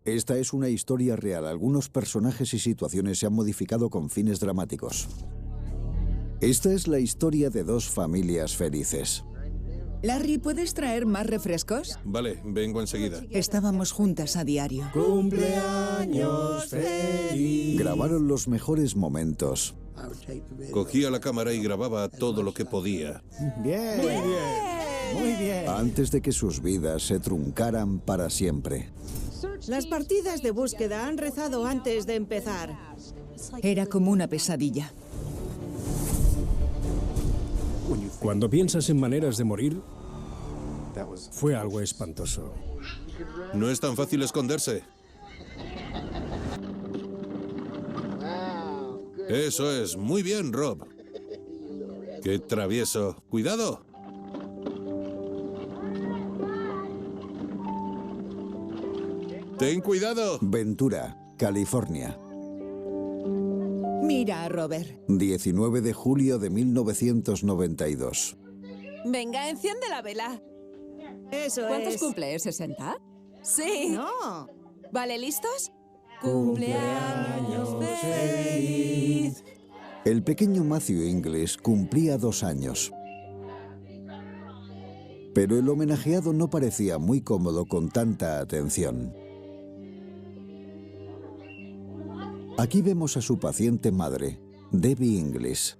Esta es una historia real. Algunos personajes y situaciones se han modificado con fines dramáticos. Esta es la historia de dos familias felices. Larry, ¿puedes traer más refrescos? Vale, vengo enseguida. Estábamos juntas a diario. Cumpleaños feliz. Grabaron los mejores momentos. Cogía la cámara y grababa todo lo que podía. Bien, muy bien, muy bien. Antes de que sus vidas se truncaran para siempre. Las partidas de búsqueda han rezado antes de empezar. Era como una pesadilla. Cuando piensas en maneras de morir, fue algo espantoso. No es tan fácil esconderse. Eso es, muy bien, Rob. ¡Qué travieso! ¡Cuidado! ¡Ten cuidado! Ventura, California. Mira a Robert. 19 de julio de 1992. Venga, enciende la vela. Eso ¿Cuántos es. cumple? ¿60? Sí. No. Vale, ¿listos? Cumpleaños feliz. El pequeño Matthew Inglis cumplía 2 años. Pero el homenajeado no parecía muy cómodo con tanta atención. Aquí vemos a su paciente madre, Debbie Inglis.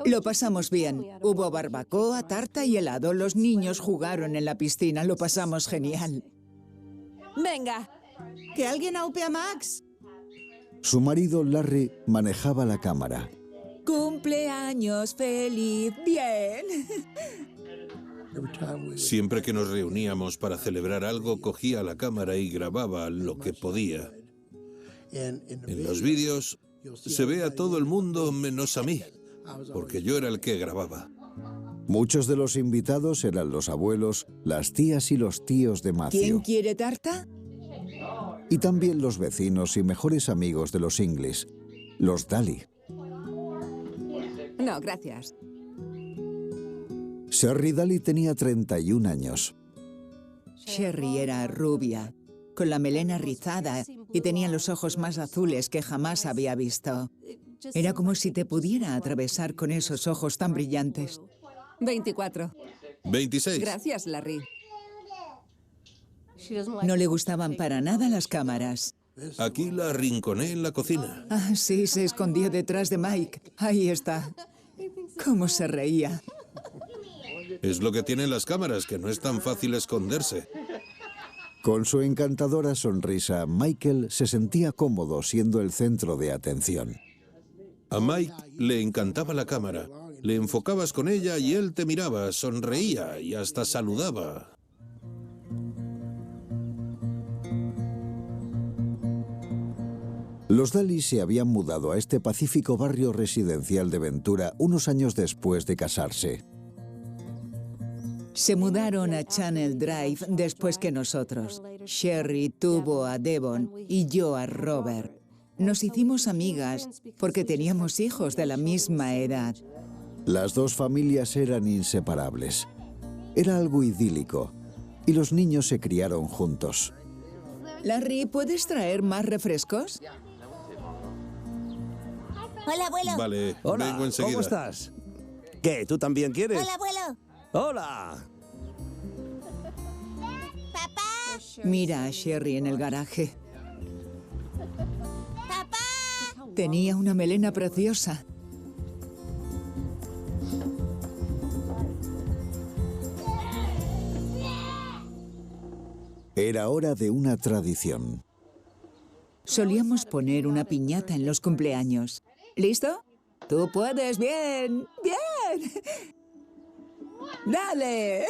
Lo pasamos bien. Hubo barbacoa, tarta y helado. Los niños jugaron en la piscina. Lo pasamos genial. Venga. ¿Que alguien aupe a Max? Su marido, Larry, manejaba la cámara. Cumpleaños feliz. Bien. Siempre que nos reuníamos para celebrar algo, cogía la cámara y grababa lo que podía. En los vídeos se ve a todo el mundo menos a mí, porque yo era el que grababa. Muchos de los invitados eran los abuelos, las tías y los tíos de ¿Quién Matthew. quiere tarta? Y también los vecinos y mejores amigos de los Inglis, los Daly. No, gracias. Sherry Daly tenía 31 años. Sherry era rubia, con la melena rizada y tenía los ojos más azules que jamás había visto. Era como si te pudiera atravesar con esos ojos tan brillantes. 24. 26. Gracias, Larry. No le gustaban para nada las cámaras. Aquí la arrinconé en la cocina. Ah, sí, se escondió detrás de Mike. Ahí está. ¿Cómo se reía? Es lo que tienen las cámaras, que no es tan fácil esconderse. Con su encantadora sonrisa, Michael se sentía cómodo siendo el centro de atención. A Mike le encantaba la cámara. Le enfocabas con ella y él te miraba, sonreía y hasta saludaba. Los Daly se habían mudado a este pacífico barrio residencial de Ventura unos años después de casarse. Se mudaron a Channel Drive después que nosotros. Sherry tuvo a Devon y yo a Robert. Nos hicimos amigas porque teníamos hijos de la misma edad. Las dos familias eran inseparables. Era algo idílico y los niños se criaron juntos. Larry, ¿puedes traer más refrescos? Hola, abuelo. Vale, Hola, vengo enseguida. ¿cómo estás? ¿Qué, tú también quieres? Hola, abuelo. ¡Hola! Papá. Mira a Sherry en el garaje. Papá. Tenía una melena preciosa. Era hora de una tradición. Solíamos poner una piñata en los cumpleaños. ¿Listo? Tú puedes, bien, bien. ¡Dale!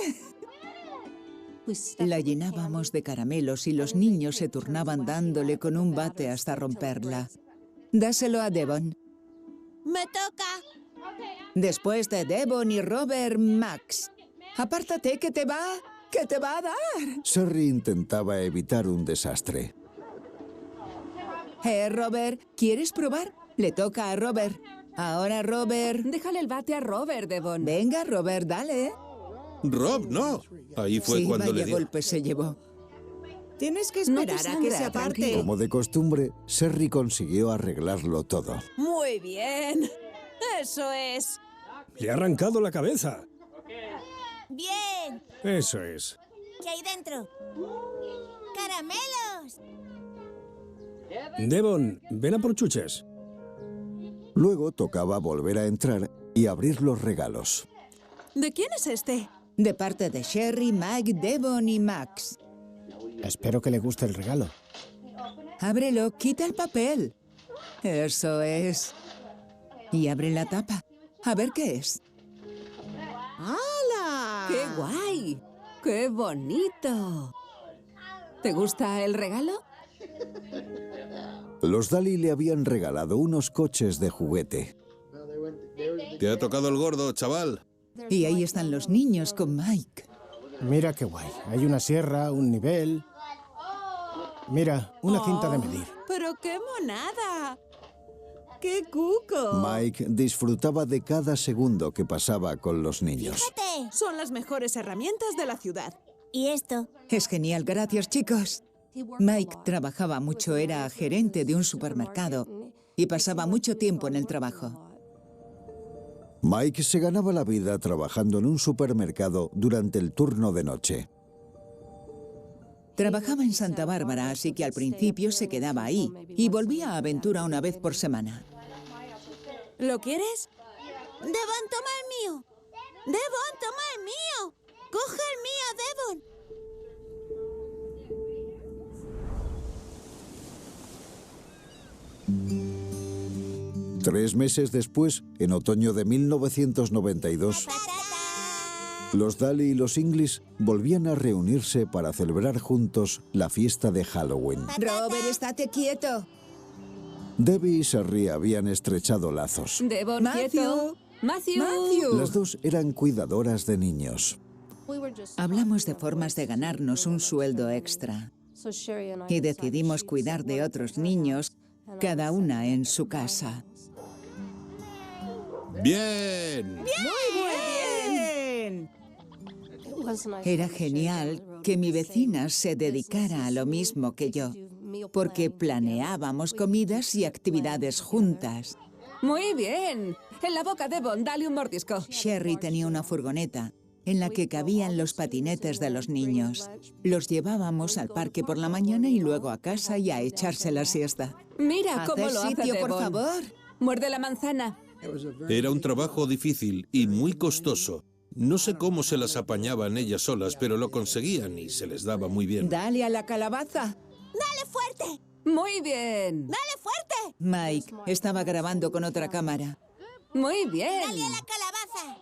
La llenábamos de caramelos y los niños se turnaban dándole con un bate hasta romperla. Dáselo a Devon. Me toca. Después de Devon y Robert, Max. Apártate, que te va a dar. Sherry intentaba evitar un desastre. Robert, ¿quieres probar? Le toca a Robert. Ahora, Robert. Déjale el bate a Robert, Devon. Venga, Robert, dale. Rob, no. Ahí fue Sí, cuando vaya le di. golpe se llevó. Tienes que No te esperar a que se sangra, aparte. tranquilo. Como de costumbre, Sherry consiguió arreglarlo todo. Muy bien. Eso es. Le ha arrancado la cabeza. Bien. Eso es. ¿Qué hay dentro? ¡Caramelos! Devon, ven a por chuches. Luego tocaba volver a entrar y abrir los regalos. ¿De quién es este? De parte de Sherry, Mike, Devon y Max. Espero que le guste el regalo. Ábrelo, quita el papel. Eso es. Y abre la tapa. A ver qué es. ¡Hala! ¡Qué guay! ¡Qué bonito! ¿Te gusta el regalo? Los Daly le habían regalado unos coches de juguete. Te ha tocado el gordo, chaval. Y ahí están los niños con Mike. Mira qué guay. Hay una sierra, un nivel. Mira, una cinta de medir. ¡Pero qué monada! ¡Qué cuco! Mike disfrutaba de cada segundo que pasaba con los niños. ¡Fíjate! Son las mejores herramientas de la ciudad. ¿Y esto? Es genial, gracias chicos. Mike trabajaba mucho, era gerente de un supermercado y pasaba mucho tiempo en el trabajo. Mike se ganaba la vida trabajando en un supermercado durante el turno de noche. Trabajaba en Santa Bárbara, así que al principio se quedaba ahí y volvía a Aventura una vez por semana. ¿Lo quieres? ¡Devon, toma el mío! ¡Devon, toma el mío! ¡Coge el mío, Devon! 3 meses después, en otoño de 1992, los Daly y los Inglis volvían a reunirse para celebrar juntos la fiesta de Halloween. Robert, estate quieto. Debbie y Sherry habían estrechado lazos. Devon, quieto. Matthew. Las dos eran cuidadoras de niños. Hablamos de formas de ganarnos un sueldo extra y decidimos cuidar de otros niños, cada una en su casa. ¡Bien! ¡Bien! Era genial que mi vecina se dedicara a lo mismo que yo, porque planeábamos comidas y actividades juntas. Muy bien. En la boca, Devon, dale un mordisco. Sherry tenía una furgoneta en la que cabían los patinetes de los niños. Los llevábamos al parque por la mañana y luego a casa y a echarse la siesta. Mira cómo Haced lo hace sitio, por Devon. favor. Muerde la manzana. Era un trabajo difícil y muy costoso. No sé cómo se las apañaban ellas solas, pero lo conseguían y se les daba muy bien. Dale a la calabaza. ¡Dale fuerte! Muy bien. ¡Dale fuerte! Mike estaba grabando con otra cámara. Muy bien. ¡Dale a la calabaza!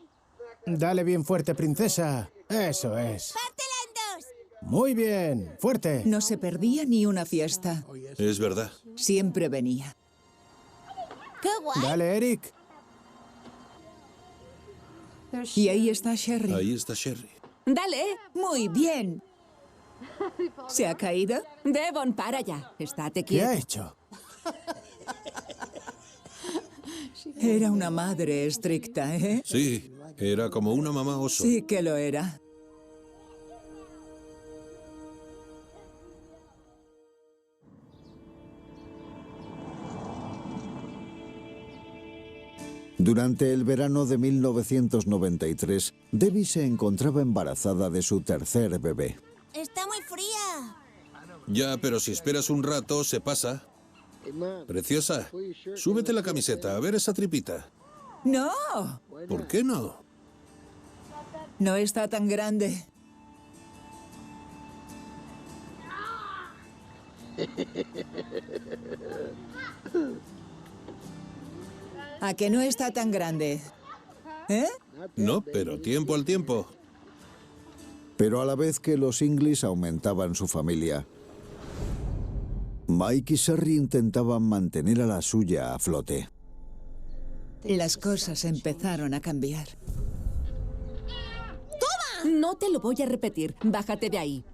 Dale bien fuerte, princesa. Eso es. ¡Pártela en dos! Muy bien. Fuerte. No se perdía ni una fiesta. Es verdad. Siempre venía. ¡Qué guay! Dale, Eric. Y ahí está Sherry. Ahí está Sherry. Dale. Muy bien. ¿Se ha caído? Devon, para ya. Estate ¿Qué ha quieto. hecho? Era una madre estricta, ¿eh? Sí, era como una mamá oso. Sí que lo era. Durante el verano de 1993, Debbie se encontraba embarazada de su tercer bebé. ¡Está muy fría! Ya, pero si esperas un rato, se pasa. Preciosa, súbete la camiseta, a ver esa tripita. ¡No! ¿Por qué no? No está tan grande. ¿A que no está tan grande? ¿Eh? No, pero tiempo al tiempo. Pero a la vez que los Inglis aumentaban su familia, Mike y Sherry intentaban mantener a la suya a flote. Las cosas empezaron a cambiar. No te lo voy a repetir. Bájate de ahí.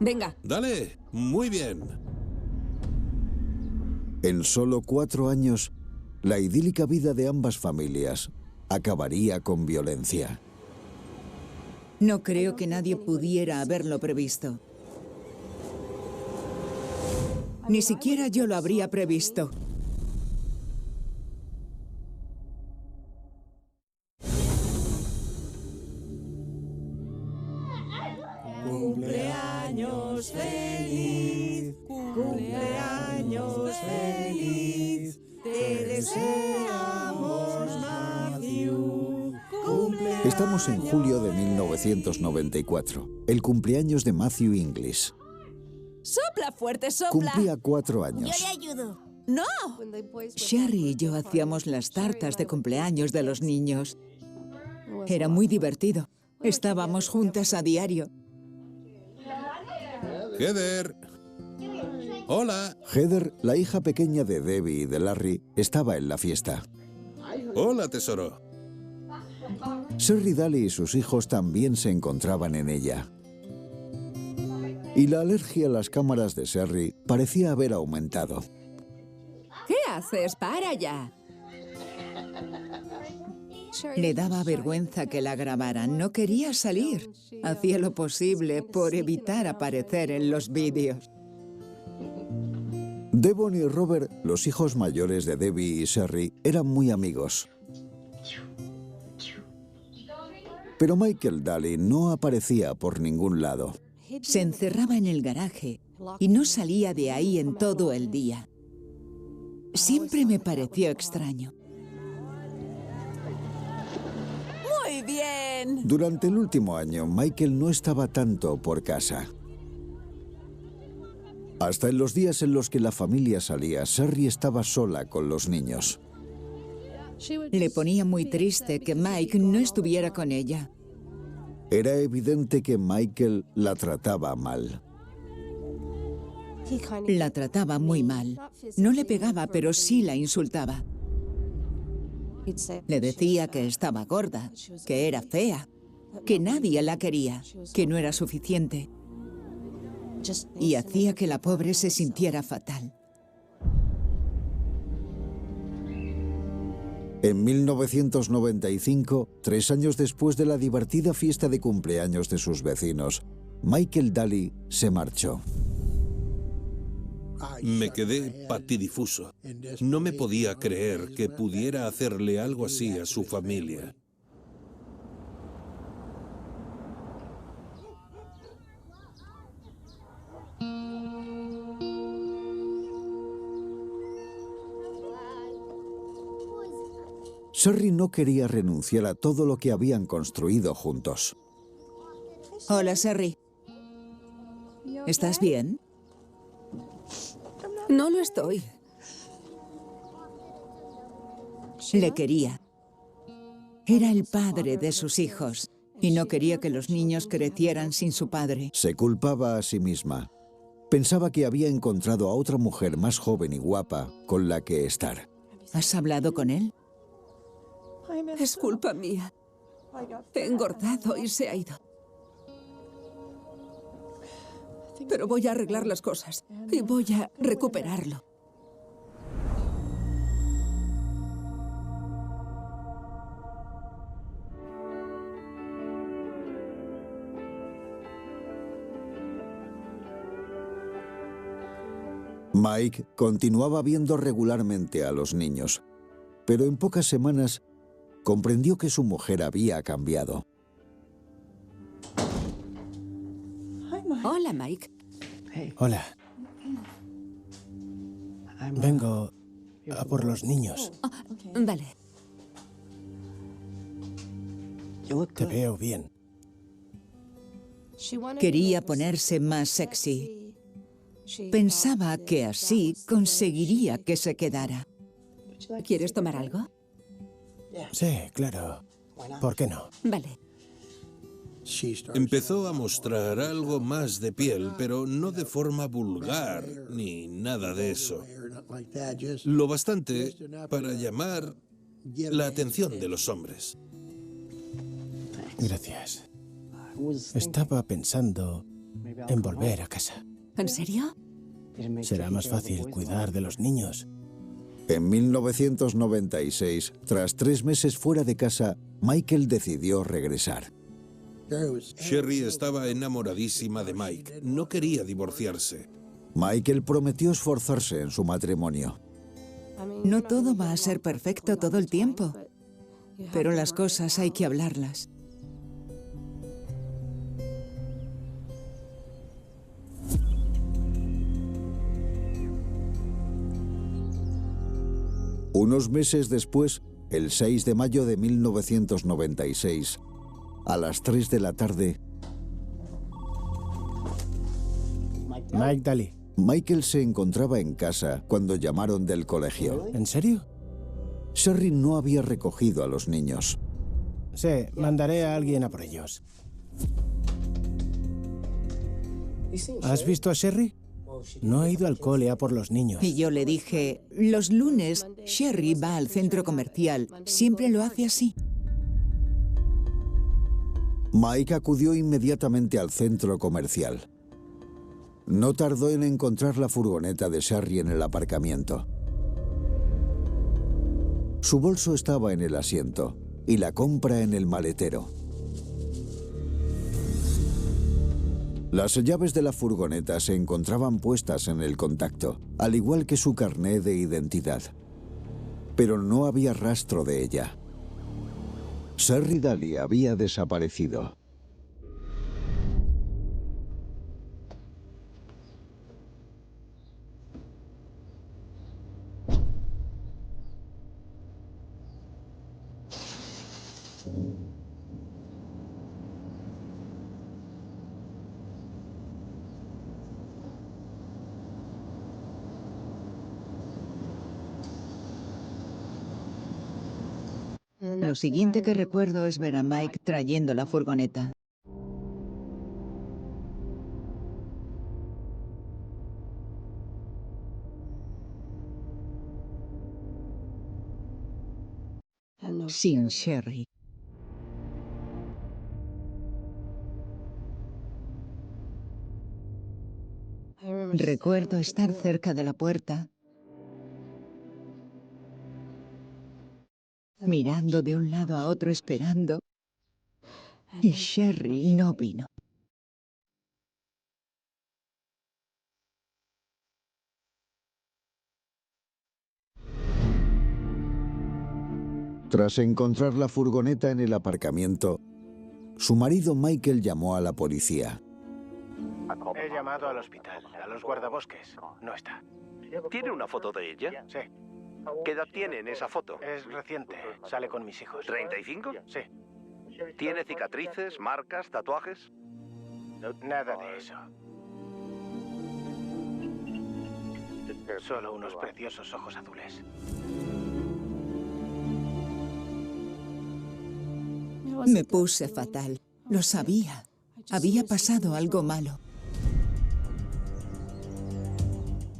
Venga. Dale, muy bien. En solo 4 años, la idílica vida de ambas familias acabaría con violencia. No creo que nadie pudiera haberlo previsto. Ni siquiera yo lo habría previsto. Cumpleaños feliz, cumpleaños feliz, te deseamos, Matthew. Estamos en julio de 1994, el cumpleaños de Matthew English. ¡Sopla fuerte, sopla! Cumplía 4 años. Yo le ayudo. ¡No! Sherry y yo hacíamos las tartas de cumpleaños de los niños. Era muy divertido. Estábamos juntas a diario. Heather. Hola. Heather, la hija pequeña de Debbie y de Larry, estaba en la fiesta. Hola, tesoro. Sherry Daly y sus hijos también se encontraban en ella. Y la alergia a las cámaras de Sherry parecía haber aumentado. ¿Qué haces? ¡Para ya! Le daba vergüenza que la grabaran. No quería salir. Hacía lo posible por evitar aparecer en los vídeos. Devon y Robert, los hijos mayores de Debbie y Sherry, eran muy amigos. Pero Michael Daly no aparecía por ningún lado. Se encerraba en el garaje y no salía de ahí en todo el día. Siempre me pareció extraño. ¡Muy bien! Durante el último año, Michael no estaba tanto por casa. Hasta en los días en los que la familia salía, Sherry estaba sola con los niños. Le ponía muy triste que Mike no estuviera con ella. Era evidente que Michael la trataba mal. La trataba muy mal. No le pegaba, pero sí la insultaba. Le decía que estaba gorda, que era fea, que nadie la quería, que no era suficiente. Y hacía que la pobre se sintiera fatal. En 1995, 3 años después de la divertida fiesta de cumpleaños de sus vecinos, Michael Daly se marchó. Me quedé patidifuso. No me podía creer que pudiera hacerle algo así a su familia. Sherry no quería renunciar a todo lo que habían construido juntos. Hola, Sherry. ¿Estás bien? No lo estoy. Le quería. Era el padre de sus hijos y no quería que los niños crecieran sin su padre. Se culpaba a sí misma. Pensaba que había encontrado a otra mujer más joven y guapa con la que estar. ¿Has hablado con él? Es culpa mía. He engordado y se ha ido. Pero voy a arreglar las cosas y voy a recuperarlo. Mike continuaba viendo regularmente a los niños, pero en pocas semanas comprendió que su mujer había cambiado. Hola, Mike. Hola. Vengo a por los niños. Vale. Te veo bien. Quería ponerse más sexy. Pensaba que así conseguiría que se quedara. ¿Quieres tomar algo? Sí, claro. ¿Por qué no? Vale. Empezó a mostrar algo más de piel, pero no de forma vulgar ni nada de eso. Lo bastante para llamar la atención de los hombres. Gracias. Estaba pensando en volver a casa. ¿En serio? Será más fácil cuidar de los niños. En 1996, tras 3 meses fuera de casa, Michael decidió regresar. Sherry estaba enamoradísima de Mike. No quería divorciarse. Michael prometió esforzarse en su matrimonio. No todo va a ser perfecto todo el tiempo, pero las cosas hay que hablarlas. Unos meses después, el 6 de mayo de 1996, a las 3 de la tarde, Mike Daly. Michael se encontraba en casa cuando llamaron del colegio. ¿En serio? Sherry no había recogido a los niños. Sí, mandaré a alguien a por ellos. ¿Has visto a Sherry? No ha ido al cole a por los niños. Y yo le dije, los lunes Sherry va al centro comercial. Siempre lo hace así. Mike acudió inmediatamente al centro comercial. No tardó en encontrar la furgoneta de Sherry en el aparcamiento. Su bolso estaba en el asiento y la compra en el maletero. Las llaves de la furgoneta se encontraban puestas en el contacto, al igual que su carné de identidad. Pero no había rastro de ella. Sherry Daly había desaparecido. Lo siguiente que recuerdo es ver a Mike trayendo la furgoneta. Sin Sherry. Recuerdo estar cerca de la puerta, mirando de un lado a otro esperando, y Sherry no vino. Tras encontrar la furgoneta en el aparcamiento, su marido Michael llamó a la policía. He llamado al hospital, a los guardabosques. No está. ¿Tiene una foto de ella? Sí. ¿Qué edad tiene en esa foto? Es reciente. Sale con mis hijos. ¿35? Sí. ¿Tiene cicatrices, marcas, tatuajes? Nada de eso. Solo unos preciosos ojos azules. Me puse fatal. Lo sabía. Había pasado algo malo.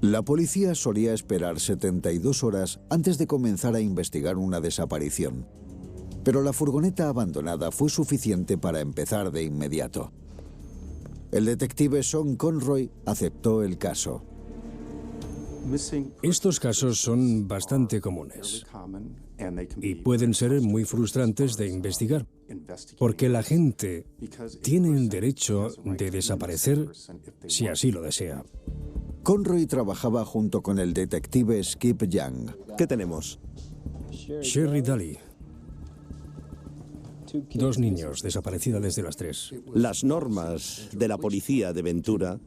La policía solía esperar 72 horas antes de comenzar a investigar una desaparición. Pero la furgoneta abandonada fue suficiente para empezar de inmediato. El detective Sean Conroy aceptó el caso. Estos casos son bastante comunes y pueden ser muy frustrantes de investigar, porque la gente tiene el derecho de desaparecer si así lo desea. Conroy trabajaba junto con el detective Skip Young. ¿Qué tenemos? Sherry Daly. 2 niños, desaparecida desde las 3. Las normas de la policía de Ventura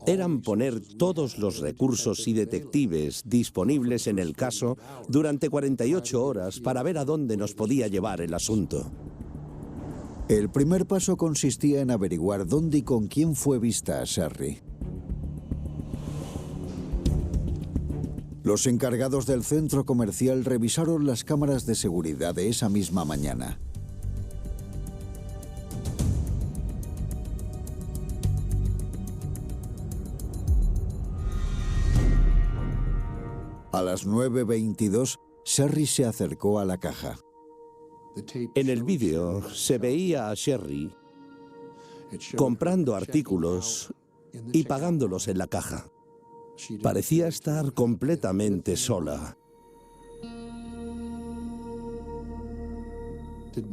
eran poner todos los recursos y detectives disponibles en el caso durante 48 horas para ver a dónde nos podía llevar el asunto. El primer paso consistía en averiguar dónde y con quién fue vista a Sherry. Los encargados del centro comercial revisaron las cámaras de seguridad de esa misma mañana. A las 9:22, Sherry se acercó a la caja. En el vídeo se veía a Sherry comprando artículos y pagándolos en la caja. Parecía estar completamente sola.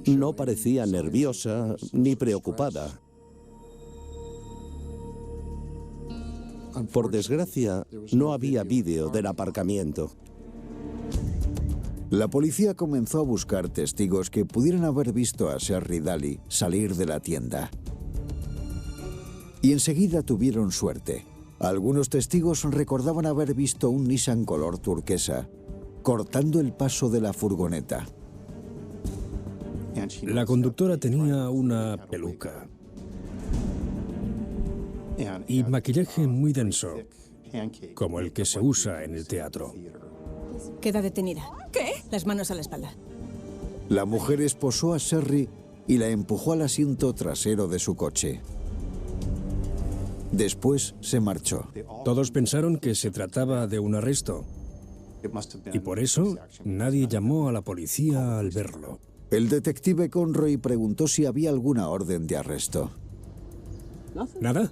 No parecía nerviosa ni preocupada. Por desgracia, no había vídeo del aparcamiento. La policía comenzó a buscar testigos que pudieran haber visto a Sherry Daly salir de la tienda. Y enseguida tuvieron suerte. Algunos testigos recordaban haber visto un Nissan color turquesa cortando el paso de la furgoneta. La conductora tenía una peluca y maquillaje muy denso, como el que se usa en el teatro. Queda detenida. ¿Qué? Las manos a la espalda. La mujer esposó a Sherry y la empujó al asiento trasero de su coche. Después se marchó. Todos pensaron que se trataba de un arresto y por eso nadie llamó a la policía al verlo. El detective Conroy preguntó si había alguna orden de arresto. ¿Nada?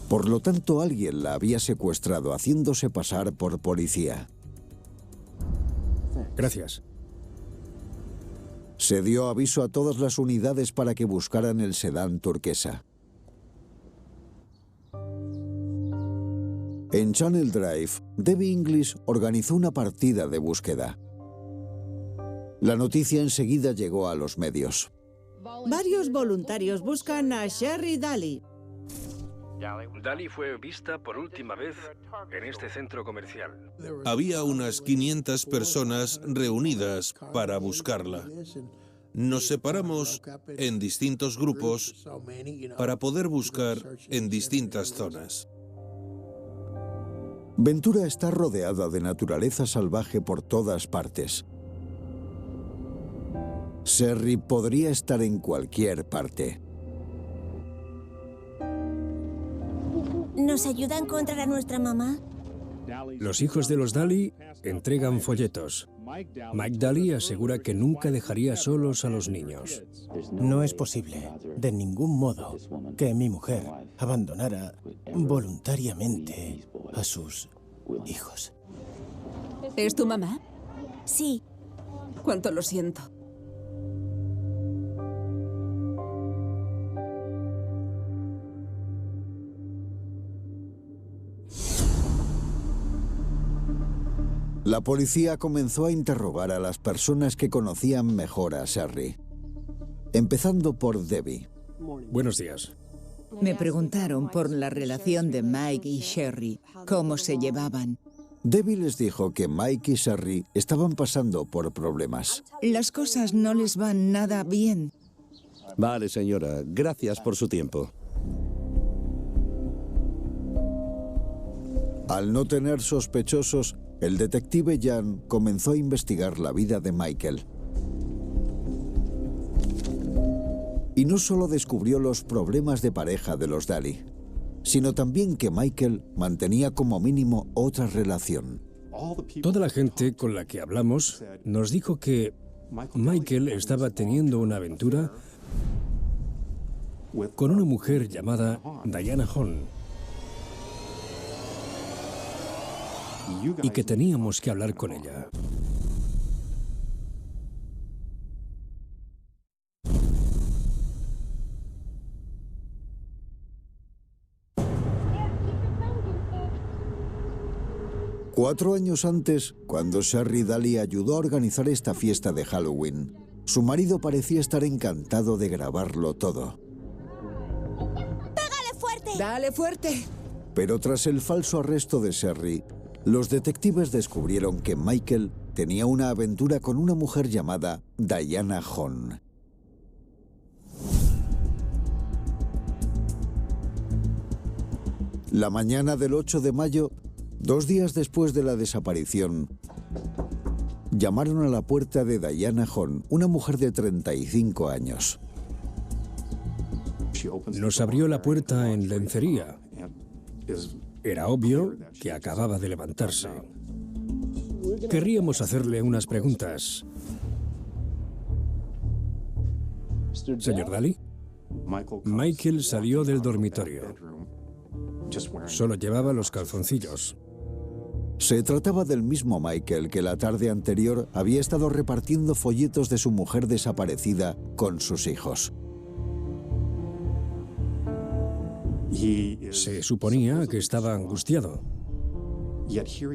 Por lo tanto, alguien la había secuestrado haciéndose pasar por policía. Gracias. Se dio aviso a todas las unidades para que buscaran el sedán turquesa. En Channel Drive, Debbie Inglis organizó una partida de búsqueda. La noticia enseguida llegó a los medios. Varios voluntarios buscan a Sherry Daly. Daly fue vista por última vez en este centro comercial. Había unas 500 personas reunidas para buscarla. Nos separamos en distintos grupos para poder buscar en distintas zonas. Ventura está rodeada de naturaleza salvaje por todas partes. Sherry podría estar en cualquier parte. ¿Nos ayuda a encontrar a nuestra mamá? Los hijos de los Daly entregan folletos. Mike Daly asegura que nunca dejaría solos a los niños. No es posible, de ningún modo, que mi mujer abandonara voluntariamente a sus hijos. ¿Es tu mamá? Sí. Cuánto lo siento. La policía comenzó a interrogar a las personas que conocían mejor a Sherry, empezando por Debbie. Buenos días. Me preguntaron por la relación de Mike y Sherry, cómo se llevaban. Debbie les dijo que Mike y Sherry estaban pasando por problemas. Las cosas no les van nada bien. Vale, señora. Gracias por su tiempo. Al no tener sospechosos, el detective Jan comenzó a investigar la vida de Michael. Y no solo descubrió los problemas de pareja de los Daly, sino también que Michael mantenía como mínimo otra relación. Toda la gente con la que hablamos nos dijo que Michael estaba teniendo una aventura con una mujer llamada Diana Hahn y que teníamos que hablar con ella. Cuatro años antes, cuando Sherry Daly ayudó a organizar esta fiesta de Halloween, su marido parecía estar encantado de grabarlo todo. ¡Pégale fuerte! ¡Dale fuerte! Pero tras el falso arresto de Sherry, los detectives descubrieron que Michael tenía una aventura con una mujer llamada Diana Hahn. La mañana del 8 de mayo, 2 días después de la desaparición, llamaron a la puerta de Diana Hahn, una mujer de 35 años. Nos abrió la puerta en lencería. Era obvio que acababa de levantarse. Querríamos hacerle unas preguntas. Señor Daly, Michael salió del dormitorio. Solo llevaba los calzoncillos. Se trataba del mismo Michael que la tarde anterior había estado repartiendo folletos de su mujer desaparecida con sus hijos. Se suponía que estaba angustiado,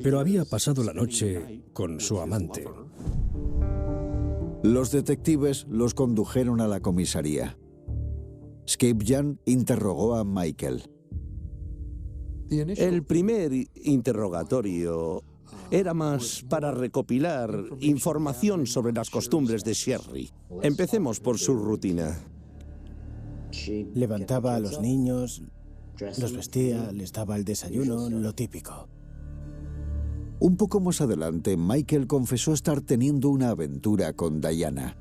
pero había pasado la noche con su amante. Los detectives los condujeron a la comisaría. Skip Jan interrogó a Michael. El primer interrogatorio era más para recopilar información sobre las costumbres de Sherry. Empecemos por su rutina. Levantaba a los niños, los vestía, les daba el desayuno, lo típico. Un poco más adelante, Michael confesó estar teniendo una aventura con Diana.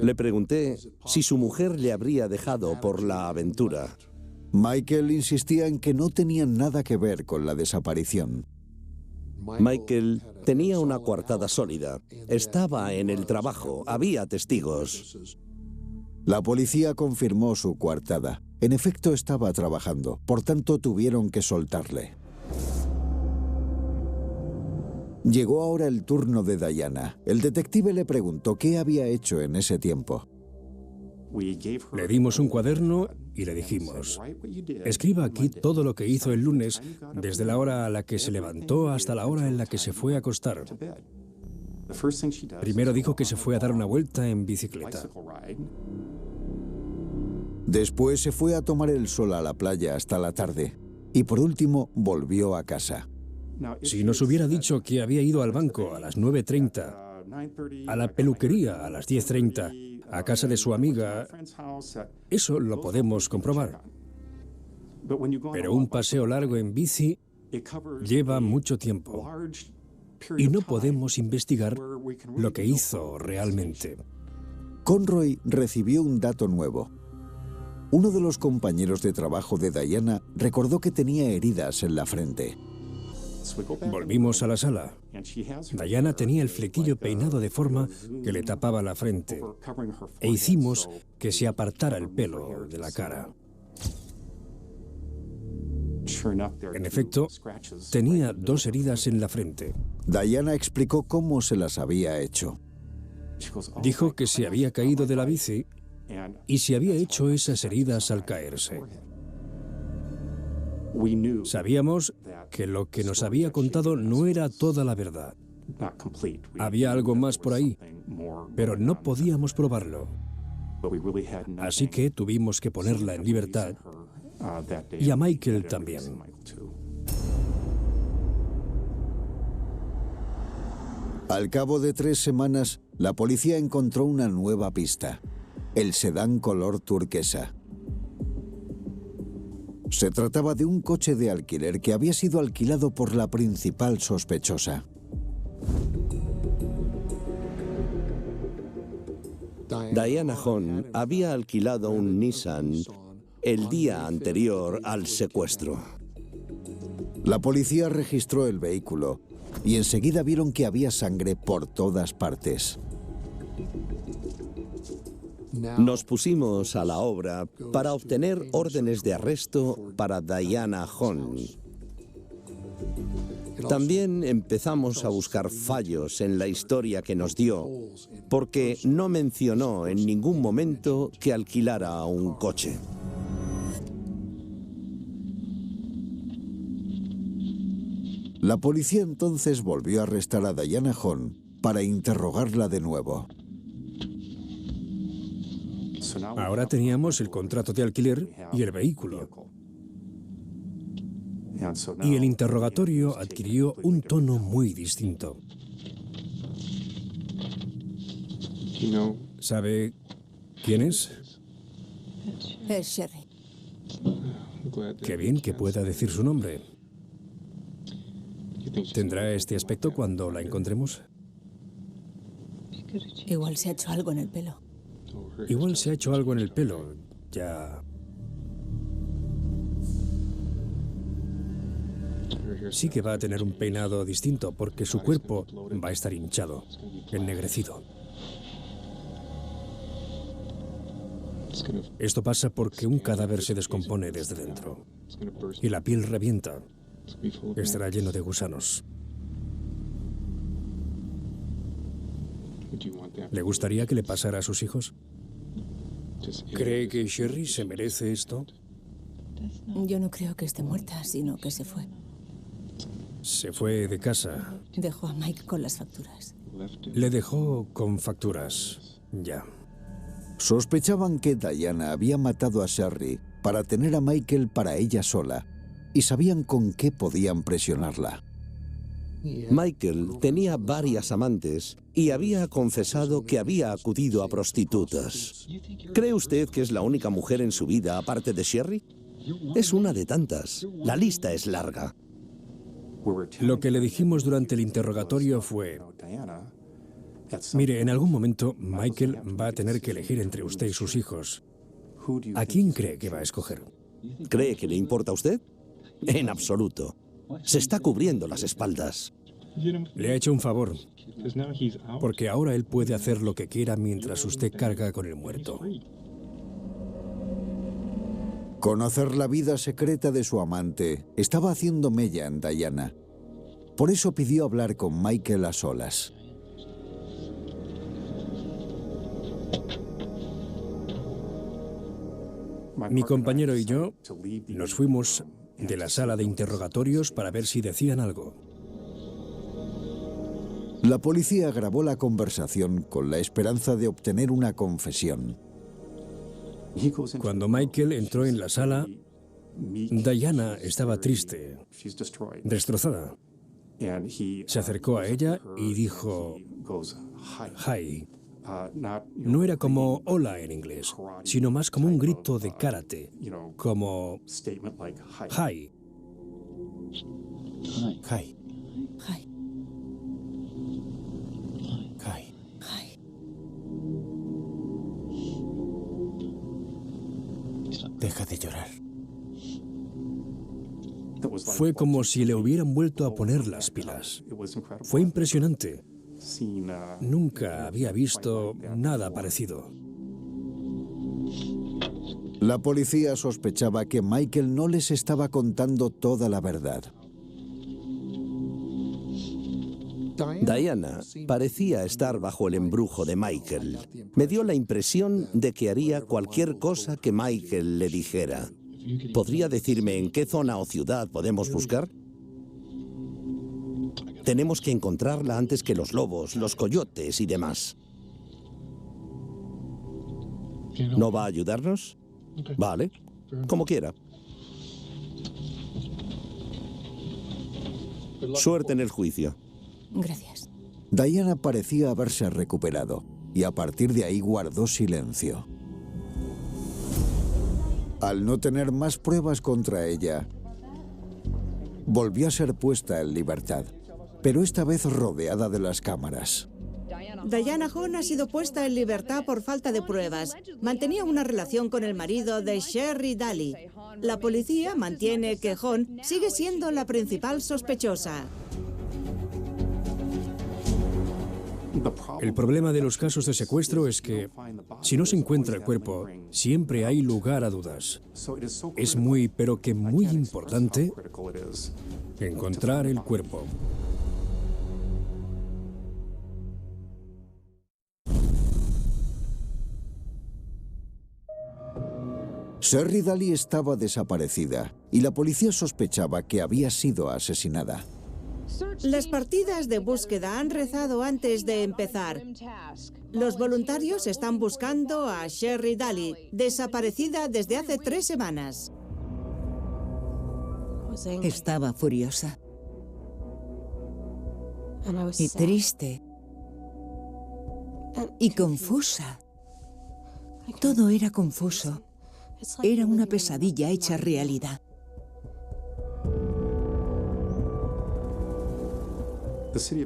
Le pregunté si su mujer le habría dejado por la aventura. Michael insistía en que no tenían nada que ver con la desaparición. Michael tenía una coartada sólida. Estaba en el trabajo, había testigos. La policía confirmó su coartada. En efecto, estaba trabajando, por tanto tuvieron que soltarle. Llegó ahora el turno de Diana. El detective le preguntó qué había hecho en ese tiempo. Le dimos un cuaderno y le dijimos: escriba aquí todo lo que hizo el lunes, desde la hora a la que se levantó hasta la hora en la que se fue a acostar. Primero dijo que se fue a dar una vuelta en bicicleta. Después se fue a tomar el sol a la playa hasta la tarde. Y por último, volvió a casa. Si nos hubiera dicho que había ido al banco a las 9:30, a la peluquería a las 10:30, a casa de su amiga, eso lo podemos comprobar. Pero un paseo largo en bici lleva mucho tiempo y no podemos investigar lo que hizo realmente. Conroy recibió un dato nuevo. Uno de los compañeros de trabajo de Diana recordó que tenía heridas en la frente. Volvimos a la sala. Diana tenía el flequillo peinado de forma que le tapaba la frente e hicimos que se apartara el pelo de la cara. En efecto, tenía 2 heridas en la frente. Diana explicó cómo se las había hecho. Dijo que se había caído de la bici y se había hecho esas heridas al caerse. Sabíamos que lo que nos había contado no era toda la verdad. Había algo más por ahí, pero no podíamos probarlo. Así que tuvimos que ponerla en libertad, y a Michael también. Al cabo de 3 semanas, la policía encontró una nueva pista: el sedán color turquesa. Se trataba de un coche de alquiler que había sido alquilado por la principal sospechosa. Diana Hahn había alquilado un Nissan el día anterior al secuestro. La policía registró el vehículo y enseguida vieron que había sangre por todas partes. Nos pusimos a la obra para obtener órdenes de arresto para Diana Hahn. También empezamos a buscar fallos en la historia que nos dio, porque no mencionó en ningún momento que alquilara un coche. La policía entonces volvió a arrestar a Diana Hahn para interrogarla de nuevo. Ahora teníamos el contrato de alquiler y el vehículo. Y el interrogatorio adquirió un tono muy distinto. ¿Sabe quién es? Es Sherry. Qué bien que pueda decir su nombre. ¿Tendrá este aspecto cuando la encontremos? Igual se ha hecho algo en el pelo. Igual se ha hecho algo en el pelo. Ya. Sí que va a tener un peinado distinto porque su cuerpo va a estar hinchado, ennegrecido. Esto pasa porque un cadáver se descompone desde dentro y la piel revienta. Estará lleno de gusanos. ¿Le gustaría que le pasara a sus hijos? ¿Cree que Sherry se merece esto? Yo no creo que esté muerta, sino que se fue. Se fue de casa. Dejó a Mike con las facturas. Le dejó con facturas. Ya. Sospechaban que Diana había matado a Sherry para tener a Michael para ella sola y sabían con qué podían presionarla. Michael tenía varias amantes y había confesado que había acudido a prostitutas. ¿Cree usted que es la única mujer en su vida aparte de Sherry? Es una de tantas. La lista es larga. Lo que le dijimos durante el interrogatorio fue: mire, en algún momento Michael va a tener que elegir entre usted y sus hijos. ¿A quién cree que va a escoger? ¿Cree que le importa a usted? En absoluto. Se está cubriendo las espaldas. Le ha hecho un favor, porque ahora él puede hacer lo que quiera mientras usted carga con el muerto. Conocer la vida secreta de su amante estaba haciendo mella en Diana. Por eso pidió hablar con Michael a solas. Mi compañero y yo nos fuimos de la sala de interrogatorios para ver si decían algo. La policía grabó la conversación con la esperanza de obtener una confesión. Cuando Michael entró en la sala, Diana estaba triste, destrozada. Se acercó a ella y dijo "Hi". No era como hola en inglés, sino más como un grito de karate, como "Hi". Hi. Hi. Hi. Hi. Deja de llorar. Fue como si le hubieran vuelto a poner las pilas. Fue impresionante. Nunca había visto nada parecido. La policía sospechaba que Michael no les estaba contando toda la verdad. Diana parecía estar bajo el embrujo de Michael. Me dio la impresión de que haría cualquier cosa que Michael le dijera. ¿Podría decirme en qué zona o ciudad podemos buscar? Tenemos que encontrarla antes que los lobos, los coyotes y demás. ¿No va a ayudarnos? Vale, como quiera. Suerte en el juicio. Gracias. Diana parecía haberse recuperado y a partir de ahí guardó silencio. Al no tener más pruebas contra ella, volvió a ser puesta en libertad, pero esta vez rodeada de las cámaras. Diana Hahn ha sido puesta en libertad por falta de pruebas. Mantenía una relación con el marido de Sherry Daly. La policía mantiene que Hahn sigue siendo la principal sospechosa. El problema de los casos de secuestro es que, si no se encuentra el cuerpo, siempre hay lugar a dudas. Es muy, pero que muy importante encontrar el cuerpo. Sherry Daly estaba desaparecida y la policía sospechaba que había sido asesinada. Las partidas de búsqueda han rezado antes de empezar. Los voluntarios están buscando a Sherry Daly, desaparecida desde hace 3 semanas. Estaba furiosa. Y triste. Y confusa. Todo era confuso. Era una pesadilla hecha realidad.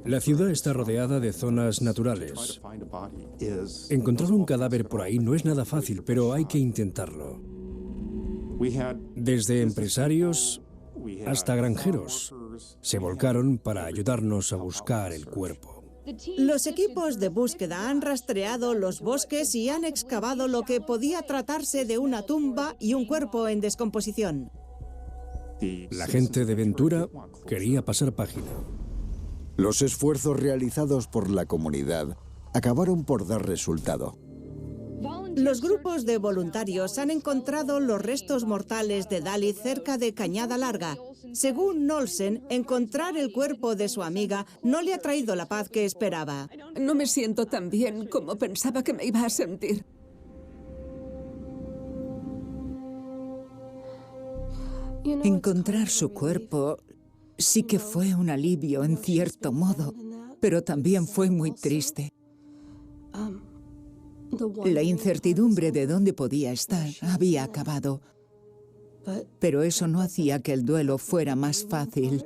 La ciudad está rodeada de zonas naturales. Encontrar un cadáver por ahí no es nada fácil, pero hay que intentarlo. Desde empresarios hasta granjeros se volcaron para ayudarnos a buscar el cuerpo. Los equipos de búsqueda han rastreado los bosques y han excavado lo que podía tratarse de una tumba y un cuerpo en descomposición. La gente de Ventura quería pasar página. Los esfuerzos realizados por la comunidad acabaron por dar resultado. Los grupos de voluntarios han encontrado los restos mortales de Dali cerca de Cañada Larga. Según Olsen, encontrar el cuerpo de su amiga no le ha traído la paz que esperaba. No me siento tan bien como pensaba que me iba a sentir. Encontrar su cuerpo sí que fue un alivio en cierto modo, pero también fue muy triste. La incertidumbre de dónde podía estar había acabado, pero eso no hacía que el duelo fuera más fácil.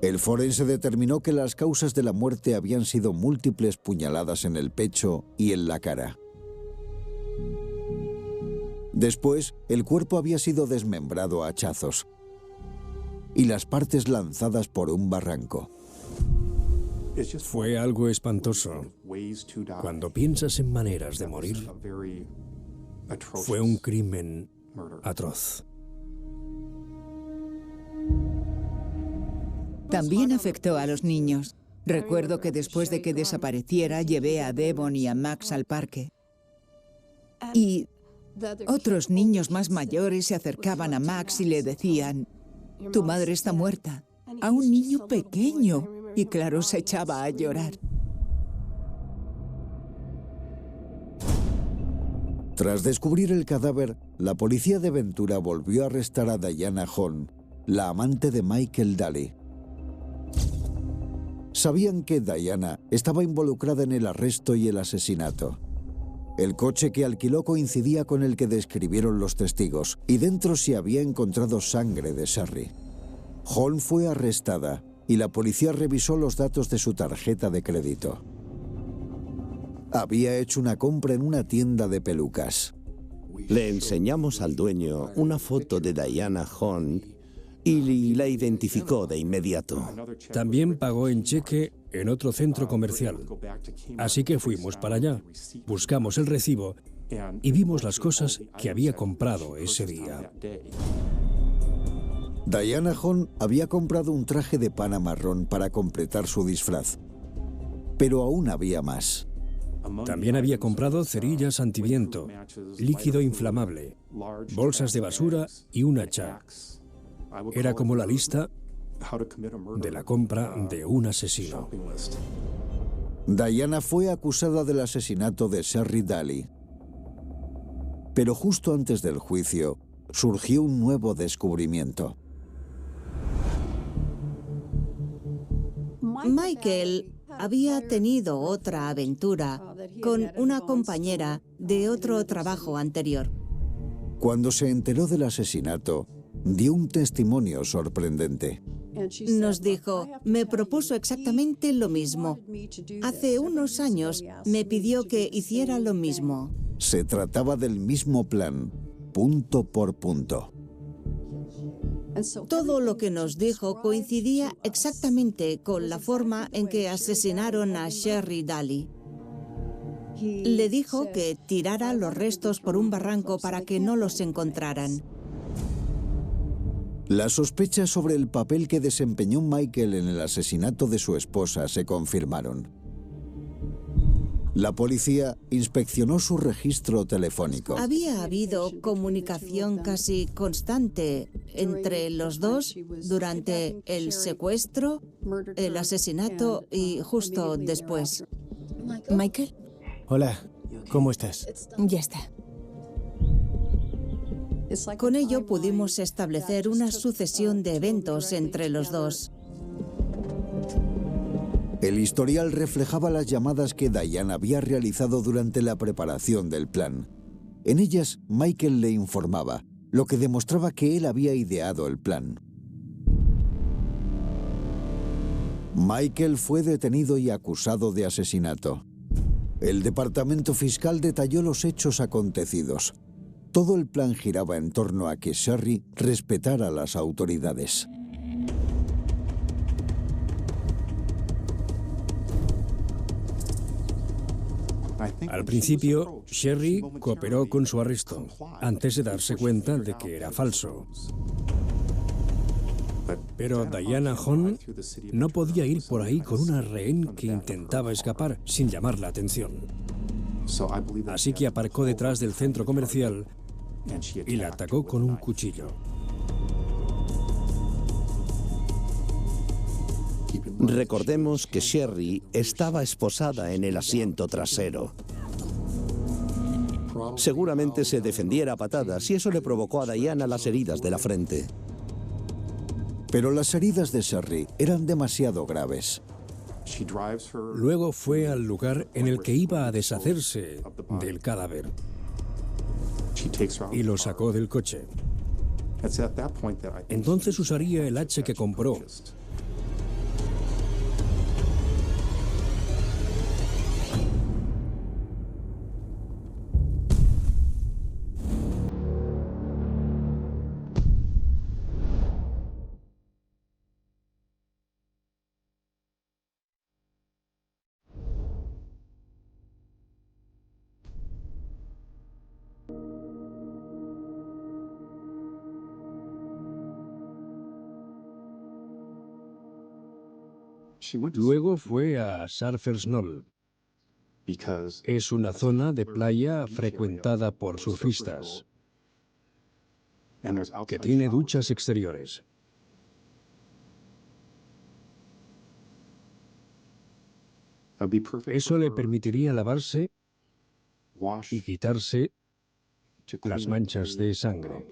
El forense determinó que las causas de la muerte habían sido múltiples puñaladas en el pecho y en la cara. Después, el cuerpo había sido desmembrado a hachazos y las partes lanzadas por un barranco. Fue algo espantoso. Cuando piensas en maneras de morir, fue un crimen atroz. También afectó a los niños. Recuerdo que después de que desapareciera, llevé a Devon y a Max al parque. Y otros niños más mayores se acercaban a Max y le decían: «Tu madre está muerta», a un niño pequeño. Y claro, se echaba a llorar. Tras descubrir el cadáver, la policía de Ventura volvió a arrestar a Diana Hahn, la amante de Michael Daly. Sabían que Diana estaba involucrada en el arresto y el asesinato. El coche que alquiló coincidía con el que describieron los testigos, y dentro se había encontrado sangre de Sherry. Hahn fue arrestada y la policía revisó los datos de su tarjeta de crédito. Había hecho una compra en una tienda de pelucas. Le enseñamos al dueño una foto de Diana Hahn y la identificó de inmediato. También pagó en cheque en otro centro comercial. Así que fuimos para allá, buscamos el recibo y vimos las cosas que había comprado ese día. Diana Hahn había comprado un traje de pana marrón para completar su disfraz. Pero aún había más. También había comprado cerillas antiviento, líquido inflamable, bolsas de basura y un hacha. Era como la lista de la compra de un asesino. Diana fue acusada del asesinato de Sherry Daly. Pero justo antes del juicio, surgió un nuevo descubrimiento. Michael había tenido otra aventura con una compañera de otro trabajo anterior. Cuando se enteró del asesinato, dio un testimonio sorprendente. Nos dijo: me propuso exactamente lo mismo. Hace unos años me pidió que hiciera lo mismo. Se trataba del mismo plan, punto por punto. Todo lo que nos dijo coincidía exactamente con la forma en que asesinaron a Sherry Daly. Le dijo que tirara los restos por un barranco para que no los encontraran. Las sospechas sobre el papel que desempeñó Michael en el asesinato de su esposa se confirmaron. La policía inspeccionó su registro telefónico. Había habido comunicación casi constante entre los dos durante el secuestro, el asesinato y justo después. ¿Michael? Hola, ¿cómo estás? Ya está. Con ello pudimos establecer una sucesión de eventos entre los dos. El historial reflejaba las llamadas que Diana había realizado durante la preparación del plan. En ellas, Michael le informaba, lo que demostraba que él había ideado el plan. Michael fue detenido y acusado de asesinato. El departamento fiscal detalló los hechos acontecidos. Todo el plan giraba en torno a que Sherry respetara a las autoridades. Al principio, Sherry cooperó con su arresto, antes de darse cuenta de que era falso. Pero Diana Hahn no podía ir por ahí con una rehén que intentaba escapar sin llamar la atención. Así que aparcó detrás del centro comercial y la atacó con un cuchillo. Recordemos que Sherry estaba esposada en el asiento trasero. Seguramente se defendiera a patadas y eso le provocó a Diana las heridas de la frente. Pero las heridas de Sherry eran demasiado graves. Luego fue al lugar en el que iba a deshacerse del cadáver y lo sacó del coche. Entonces usaría el hacha que compró. Luego fue a Surfers Knoll. Es una zona de playa frecuentada por surfistas, que tiene duchas exteriores. Eso le permitiría lavarse y quitarse las manchas de sangre.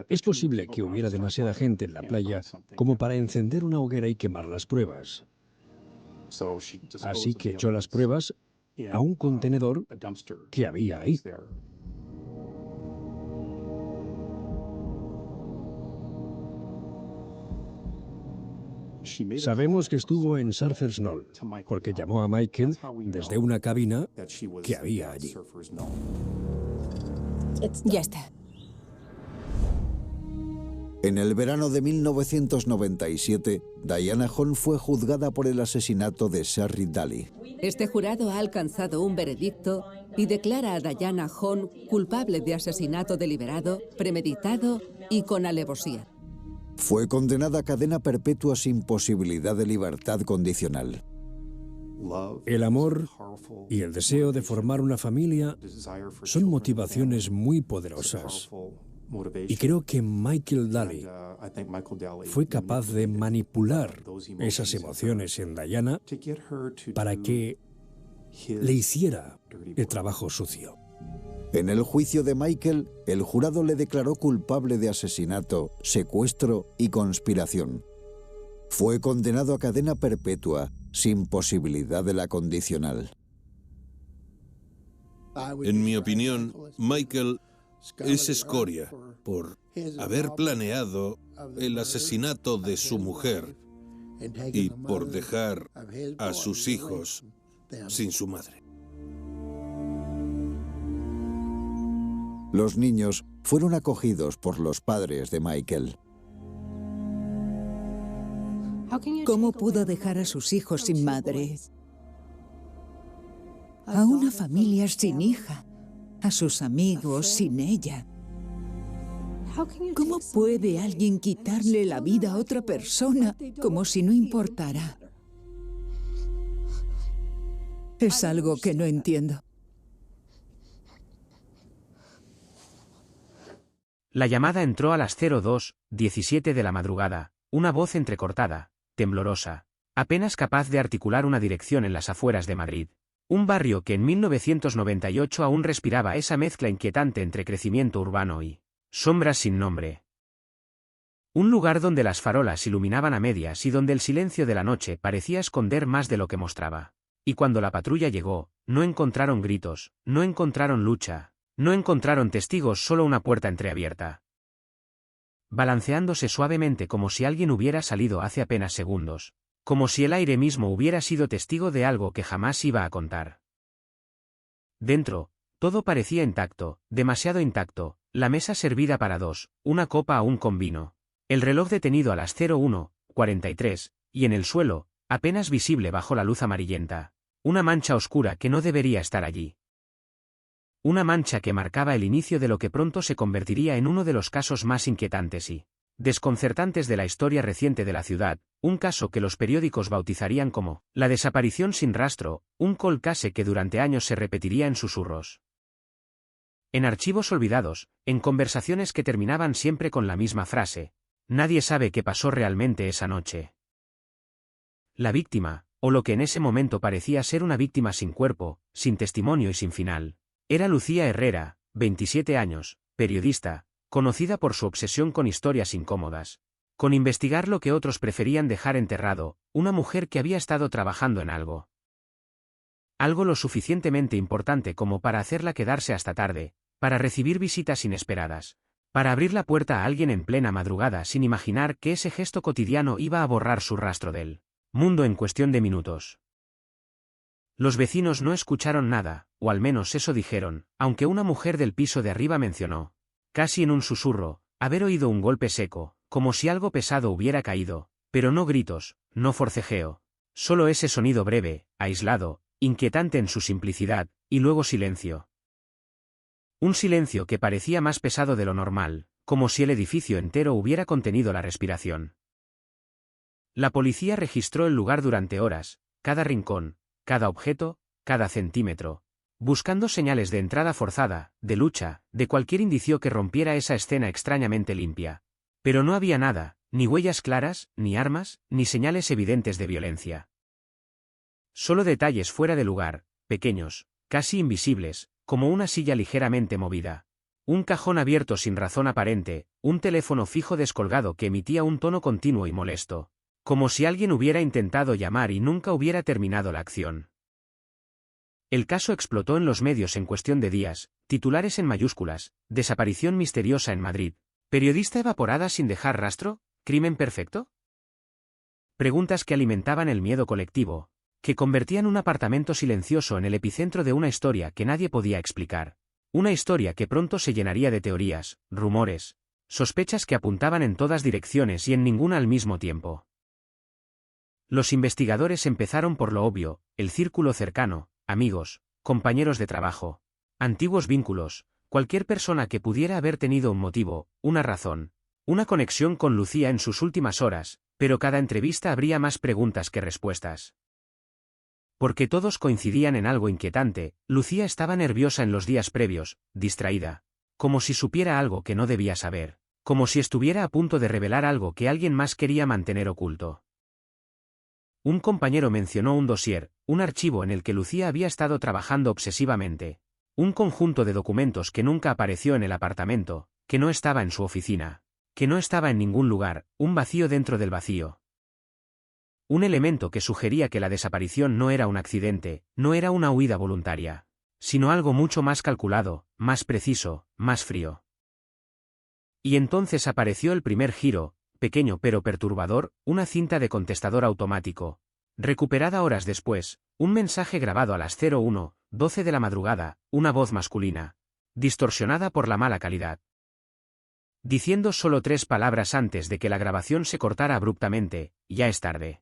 Es posible que hubiera demasiada gente en la playa como para encender una hoguera y quemar las pruebas. Así que echó las pruebas a un contenedor que había ahí. Sabemos que estuvo en Surfers Knoll porque llamó a Michael desde una cabina que había allí. Ya está. En el verano de 1997, Diana Hahn fue juzgada por el asesinato de Sherry Daly. Este jurado ha alcanzado un veredicto y declara a Diana Hahn culpable de asesinato deliberado, premeditado y con alevosía. Fue condenada a cadena perpetua sin posibilidad de libertad condicional. El amor y el deseo de formar una familia son motivaciones muy poderosas. Y creo que Michael Daly fue capaz de manipular esas emociones en Diana para que le hiciera el trabajo sucio. En el juicio de Michael, el jurado le declaró culpable de asesinato, secuestro y conspiración. Fue condenado a cadena perpetua, sin posibilidad de la condicional. En mi opinión, Michael es escoria por haber planeado el asesinato de su mujer y por dejar a sus hijos sin su madre. Los niños fueron acogidos por los padres de Michael. ¿Cómo pudo dejar a sus hijos sin madre? A una familia sin hija. A sus amigos sin ella. ¿Cómo puede alguien quitarle la vida a otra persona como si no importara? Es algo que no entiendo. La llamada entró a las 02:17 de la madrugada, una voz entrecortada, temblorosa, apenas capaz de articular una dirección en las afueras de Madrid. Un barrio que en 1998 aún respiraba esa mezcla inquietante entre crecimiento urbano y sombras sin nombre. Un lugar donde las farolas iluminaban a medias y donde el silencio de la noche parecía esconder más de lo que mostraba. Y cuando la patrulla llegó, no encontraron gritos, no encontraron lucha, no encontraron testigos, solo una puerta entreabierta. Balanceándose suavemente como si alguien hubiera salido hace apenas segundos. Como si el aire mismo hubiera sido testigo de algo que jamás iba a contar. Dentro, todo parecía intacto, demasiado intacto, la mesa servida para dos, una copa aún con vino, el reloj detenido a las 01:43, y en el suelo, apenas visible bajo la luz amarillenta, una mancha oscura que no debería estar allí. Una mancha que marcaba el inicio de lo que pronto se convertiría en uno de los casos más inquietantes y desconcertantes de la historia reciente de la ciudad, un caso que los periódicos bautizarían como la desaparición sin rastro, un cold case que durante años se repetiría en susurros. En archivos olvidados, en conversaciones que terminaban siempre con la misma frase: nadie sabe qué pasó realmente esa noche. La víctima, o lo que en ese momento parecía ser una víctima sin cuerpo, sin testimonio y sin final, era Lucía Herrera, 27 años, periodista, conocida por su obsesión con historias incómodas, con investigar lo que otros preferían dejar enterrado, una mujer que había estado trabajando en algo lo suficientemente importante como para hacerla quedarse hasta tarde, para recibir visitas inesperadas, para abrir la puerta a alguien en plena madrugada sin imaginar que ese gesto cotidiano iba a borrar su rastro del mundo en cuestión de minutos. Los vecinos no escucharon nada, o al menos eso dijeron, aunque una mujer del piso de arriba mencionó, casi en un susurro, haber oído un golpe seco, como si algo pesado hubiera caído, pero no gritos, no forcejeo, solo ese sonido breve, aislado, inquietante en su simplicidad, y luego silencio. Un silencio que parecía más pesado de lo normal, como si el edificio entero hubiera contenido la respiración. La policía registró el lugar durante horas, cada rincón, cada objeto, cada centímetro, buscando señales de entrada forzada, de lucha, de cualquier indicio que rompiera esa escena extrañamente limpia. Pero no había nada, ni huellas claras, ni armas, ni señales evidentes de violencia. Solo detalles fuera de lugar, pequeños, casi invisibles, como una silla ligeramente movida, un cajón abierto sin razón aparente, un teléfono fijo descolgado que emitía un tono continuo y molesto, como si alguien hubiera intentado llamar y nunca hubiera terminado la acción. El caso explotó en los medios en cuestión de días, titulares en mayúsculas: desaparición misteriosa en Madrid, periodista evaporada sin dejar rastro, crimen perfecto. Preguntas que alimentaban el miedo colectivo, que convertían un apartamento silencioso en el epicentro de una historia que nadie podía explicar. Una historia que pronto se llenaría de teorías, rumores, sospechas que apuntaban en todas direcciones y en ninguna al mismo tiempo. Los investigadores empezaron por lo obvio, el círculo cercano, amigos, compañeros de trabajo, antiguos vínculos, cualquier persona que pudiera haber tenido un motivo, una razón, una conexión con Lucía en sus últimas horas, pero cada entrevista habría más preguntas que respuestas. Porque todos coincidían en algo inquietante: Lucía estaba nerviosa en los días previos, distraída, como si supiera algo que no debía saber, como si estuviera a punto de revelar algo que alguien más quería mantener oculto. Un compañero mencionó un dossier, un archivo en el que Lucía había estado trabajando obsesivamente, un conjunto de documentos que nunca apareció en el apartamento, que no estaba en su oficina, que no estaba en ningún lugar, un vacío dentro del vacío. Un elemento que sugería que la desaparición no era un accidente, no era una huida voluntaria, sino algo mucho más calculado, más preciso, más frío. Y entonces apareció el primer giro, pequeño pero perturbador, una cinta de contestador automático, recuperada horas después, un mensaje grabado a las 01:12 de la madrugada, una voz masculina, distorsionada por la mala calidad, diciendo solo 3 palabras antes de que la grabación se cortara abruptamente: ya es tarde.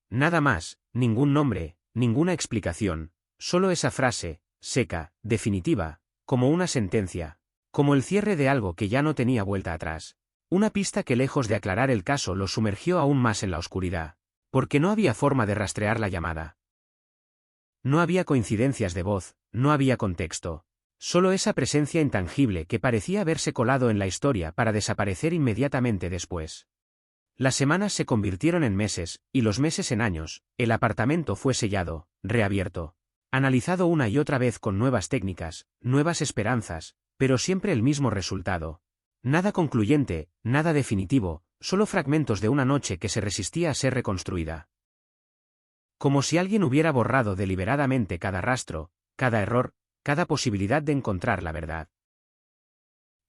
Nada más, ningún nombre, ninguna explicación, solo esa frase, seca, definitiva, como una sentencia, como el cierre de algo que ya no tenía vuelta atrás. Una pista que, lejos de aclarar el caso, lo sumergió aún más en la oscuridad, porque no había forma de rastrear la llamada. No había coincidencias de voz, no había contexto, solo esa presencia intangible que parecía haberse colado en la historia para desaparecer inmediatamente después. Las semanas se convirtieron en meses, y los meses en años. El apartamento fue sellado, reabierto, analizado una y otra vez con nuevas técnicas, nuevas esperanzas, pero siempre el mismo resultado. Nada concluyente, nada definitivo, solo fragmentos de una noche que se resistía a ser reconstruida. Como si alguien hubiera borrado deliberadamente cada rastro, cada error, cada posibilidad de encontrar la verdad.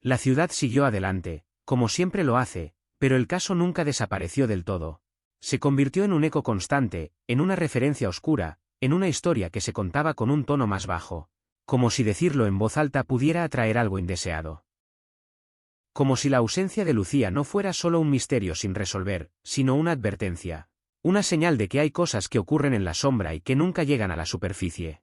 La ciudad siguió adelante, como siempre lo hace, pero el caso nunca desapareció del todo. Se convirtió en un eco constante, en una referencia oscura, en una historia que se contaba con un tono más bajo, como si decirlo en voz alta pudiera atraer algo indeseado. Como si la ausencia de Lucía no fuera solo un misterio sin resolver, sino una advertencia, una señal de que hay cosas que ocurren en la sombra y que nunca llegan a la superficie.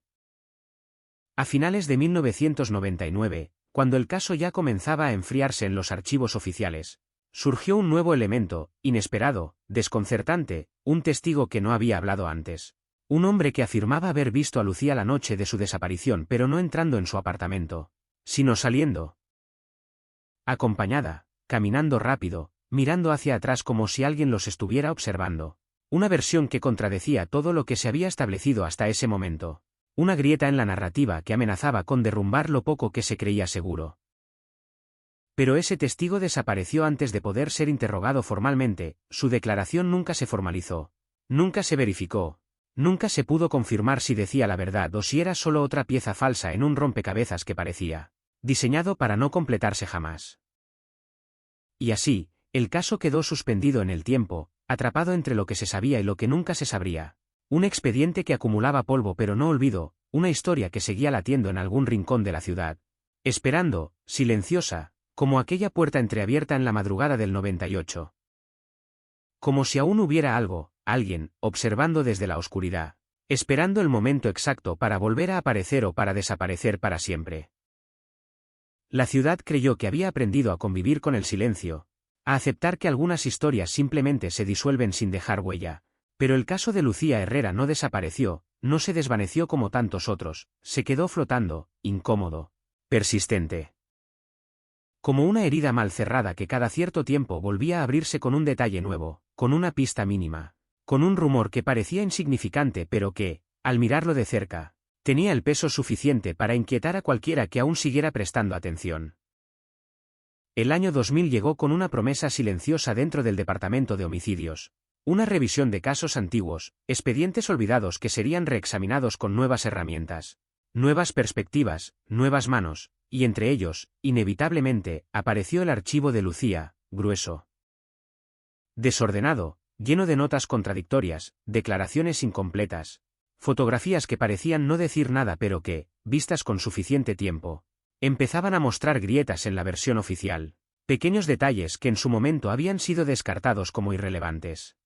A finales de 1999, cuando el caso ya comenzaba a enfriarse en los archivos oficiales, surgió un nuevo elemento, inesperado, desconcertante, un testigo que no había hablado antes. Un hombre que afirmaba haber visto a Lucía la noche de su desaparición, pero no entrando en su apartamento, sino saliendo. Acompañada, caminando rápido, mirando hacia atrás como si alguien los estuviera observando. Una versión que contradecía todo lo que se había establecido hasta ese momento. Una grieta en la narrativa que amenazaba con derrumbar lo poco que se creía seguro. Pero ese testigo desapareció antes de poder ser interrogado formalmente, su declaración nunca se formalizó, nunca se verificó, nunca se pudo confirmar si decía la verdad o si era solo otra pieza falsa en un rompecabezas que parecía diseñado para no completarse jamás. Y así, el caso quedó suspendido en el tiempo, atrapado entre lo que se sabía y lo que nunca se sabría. Un expediente que acumulaba polvo pero no olvido, una historia que seguía latiendo en algún rincón de la ciudad, esperando, silenciosa, como aquella puerta entreabierta en la madrugada del 98. Como si aún hubiera algo, alguien, observando desde la oscuridad, esperando el momento exacto para volver a aparecer o para desaparecer para siempre. La ciudad creyó que había aprendido a convivir con el silencio, a aceptar que algunas historias simplemente se disuelven sin dejar huella, pero el caso de Lucía Herrera no desapareció, no se desvaneció como tantos otros, se quedó flotando, incómodo, persistente. Como una herida mal cerrada que cada cierto tiempo volvía a abrirse con un detalle nuevo, con una pista mínima, con un rumor que parecía insignificante pero que, al mirarlo de cerca, tenía el peso suficiente para inquietar a cualquiera que aún siguiera prestando atención. El año 2000 llegó con una promesa silenciosa dentro del Departamento de Homicidios, una revisión de casos antiguos, expedientes olvidados que serían reexaminados con nuevas herramientas, nuevas perspectivas, nuevas manos, y entre ellos, inevitablemente, apareció el archivo de Lucía, grueso, desordenado, lleno de notas contradictorias, declaraciones incompletas, fotografías que parecían no decir nada pero que, vistas con suficiente tiempo, empezaban a mostrar grietas en la versión oficial, pequeños detalles que en su momento habían sido descartados como irrelevantes.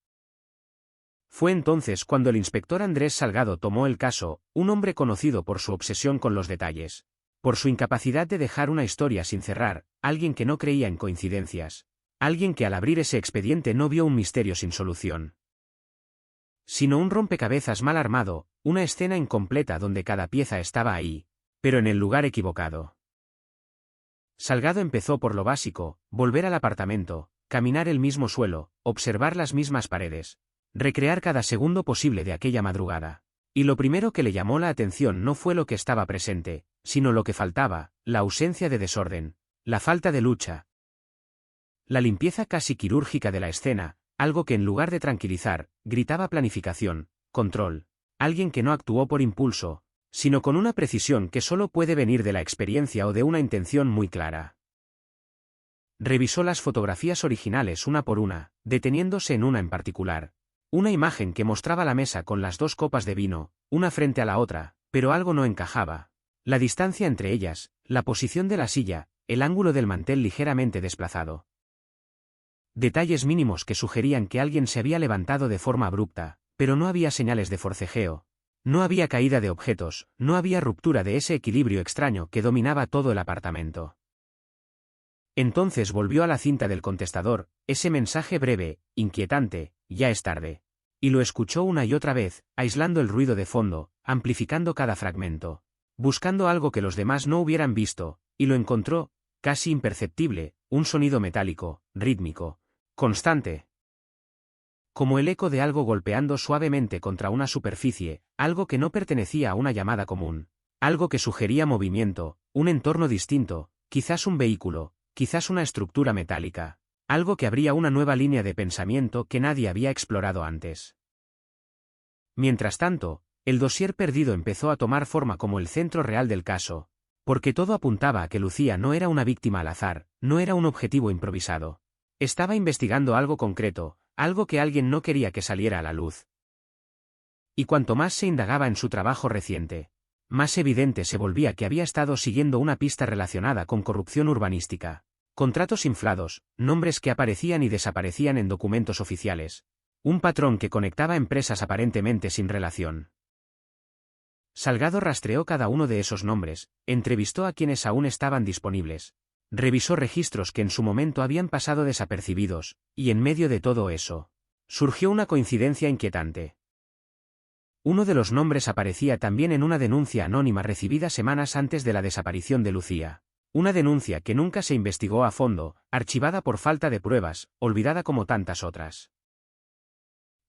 Fue entonces cuando el inspector Andrés Salgado tomó el caso, un hombre conocido por su obsesión con los detalles, por su incapacidad de dejar una historia sin cerrar, alguien que no creía en coincidencias, alguien que al abrir ese expediente no vio un misterio sin solución, sino un rompecabezas mal armado, una escena incompleta donde cada pieza estaba ahí, pero en el lugar equivocado. Salgado empezó por lo básico, volver al apartamento, caminar el mismo suelo, observar las mismas paredes, recrear cada segundo posible de aquella madrugada. Y lo primero que le llamó la atención no fue lo que estaba presente, sino lo que faltaba, la ausencia de desorden, la falta de lucha, la limpieza casi quirúrgica de la escena, algo que en lugar de tranquilizar, gritaba planificación, control, alguien que no actuó por impulso, sino con una precisión que solo puede venir de la experiencia o de una intención muy clara. Revisó las fotografías originales una por una, deteniéndose en una en particular. Una imagen que mostraba la mesa con las dos copas de vino, una frente a la otra, pero algo no encajaba. La distancia entre ellas, la posición de la silla, el ángulo del mantel ligeramente desplazado. Detalles mínimos que sugerían que alguien se había levantado de forma abrupta, pero no había señales de forcejeo. No había caída de objetos, no había ruptura de ese equilibrio extraño que dominaba todo el apartamento. Entonces volvió a la cinta del contestador, ese mensaje breve, inquietante, ya es tarde. Y lo escuchó una y otra vez, aislando el ruido de fondo, amplificando cada fragmento, buscando algo que los demás no hubieran visto, y lo encontró, casi imperceptible, un sonido metálico, rítmico, constante. Como el eco de algo golpeando suavemente contra una superficie, algo que no pertenecía a una llamada común, algo que sugería movimiento, un entorno distinto, quizás un vehículo, quizás una estructura metálica, algo que abría una nueva línea de pensamiento que nadie había explorado antes. Mientras tanto, el dossier perdido empezó a tomar forma como el centro real del caso, porque todo apuntaba a que Lucía no era una víctima al azar, no era un objetivo improvisado. Estaba investigando algo concreto, algo que alguien no quería que saliera a la luz. Y cuanto más se indagaba en su trabajo reciente, más evidente se volvía que había estado siguiendo una pista relacionada con corrupción urbanística, contratos inflados, nombres que aparecían y desaparecían en documentos oficiales, un patrón que conectaba empresas aparentemente sin relación. Salgado rastreó cada uno de esos nombres, entrevistó a quienes aún estaban disponibles, revisó registros que en su momento habían pasado desapercibidos, y en medio de todo eso, surgió una coincidencia inquietante. Uno de los nombres aparecía también en una denuncia anónima recibida semanas antes de la desaparición de Lucía. Una denuncia que nunca se investigó a fondo, archivada por falta de pruebas, olvidada como tantas otras.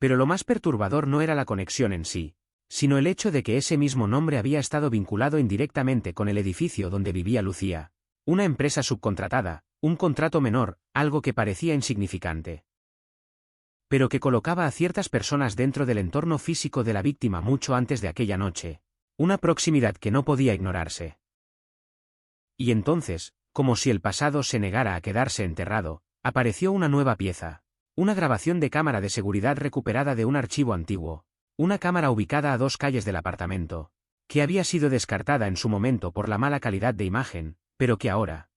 Pero lo más perturbador no era la conexión en sí, sino el hecho de que ese mismo nombre había estado vinculado indirectamente con el edificio donde vivía Lucía. Una empresa subcontratada, un contrato menor, algo que parecía insignificante, pero que colocaba a ciertas personas dentro del entorno físico de la víctima mucho antes de aquella noche. Una proximidad que no podía ignorarse. Y entonces, como si el pasado se negara a quedarse enterrado, apareció una nueva pieza. Una grabación de cámara de seguridad recuperada de un archivo antiguo. Una cámara ubicada a 2 calles del apartamento, que había sido descartada en su momento por la mala calidad de imagen, pero que ahora,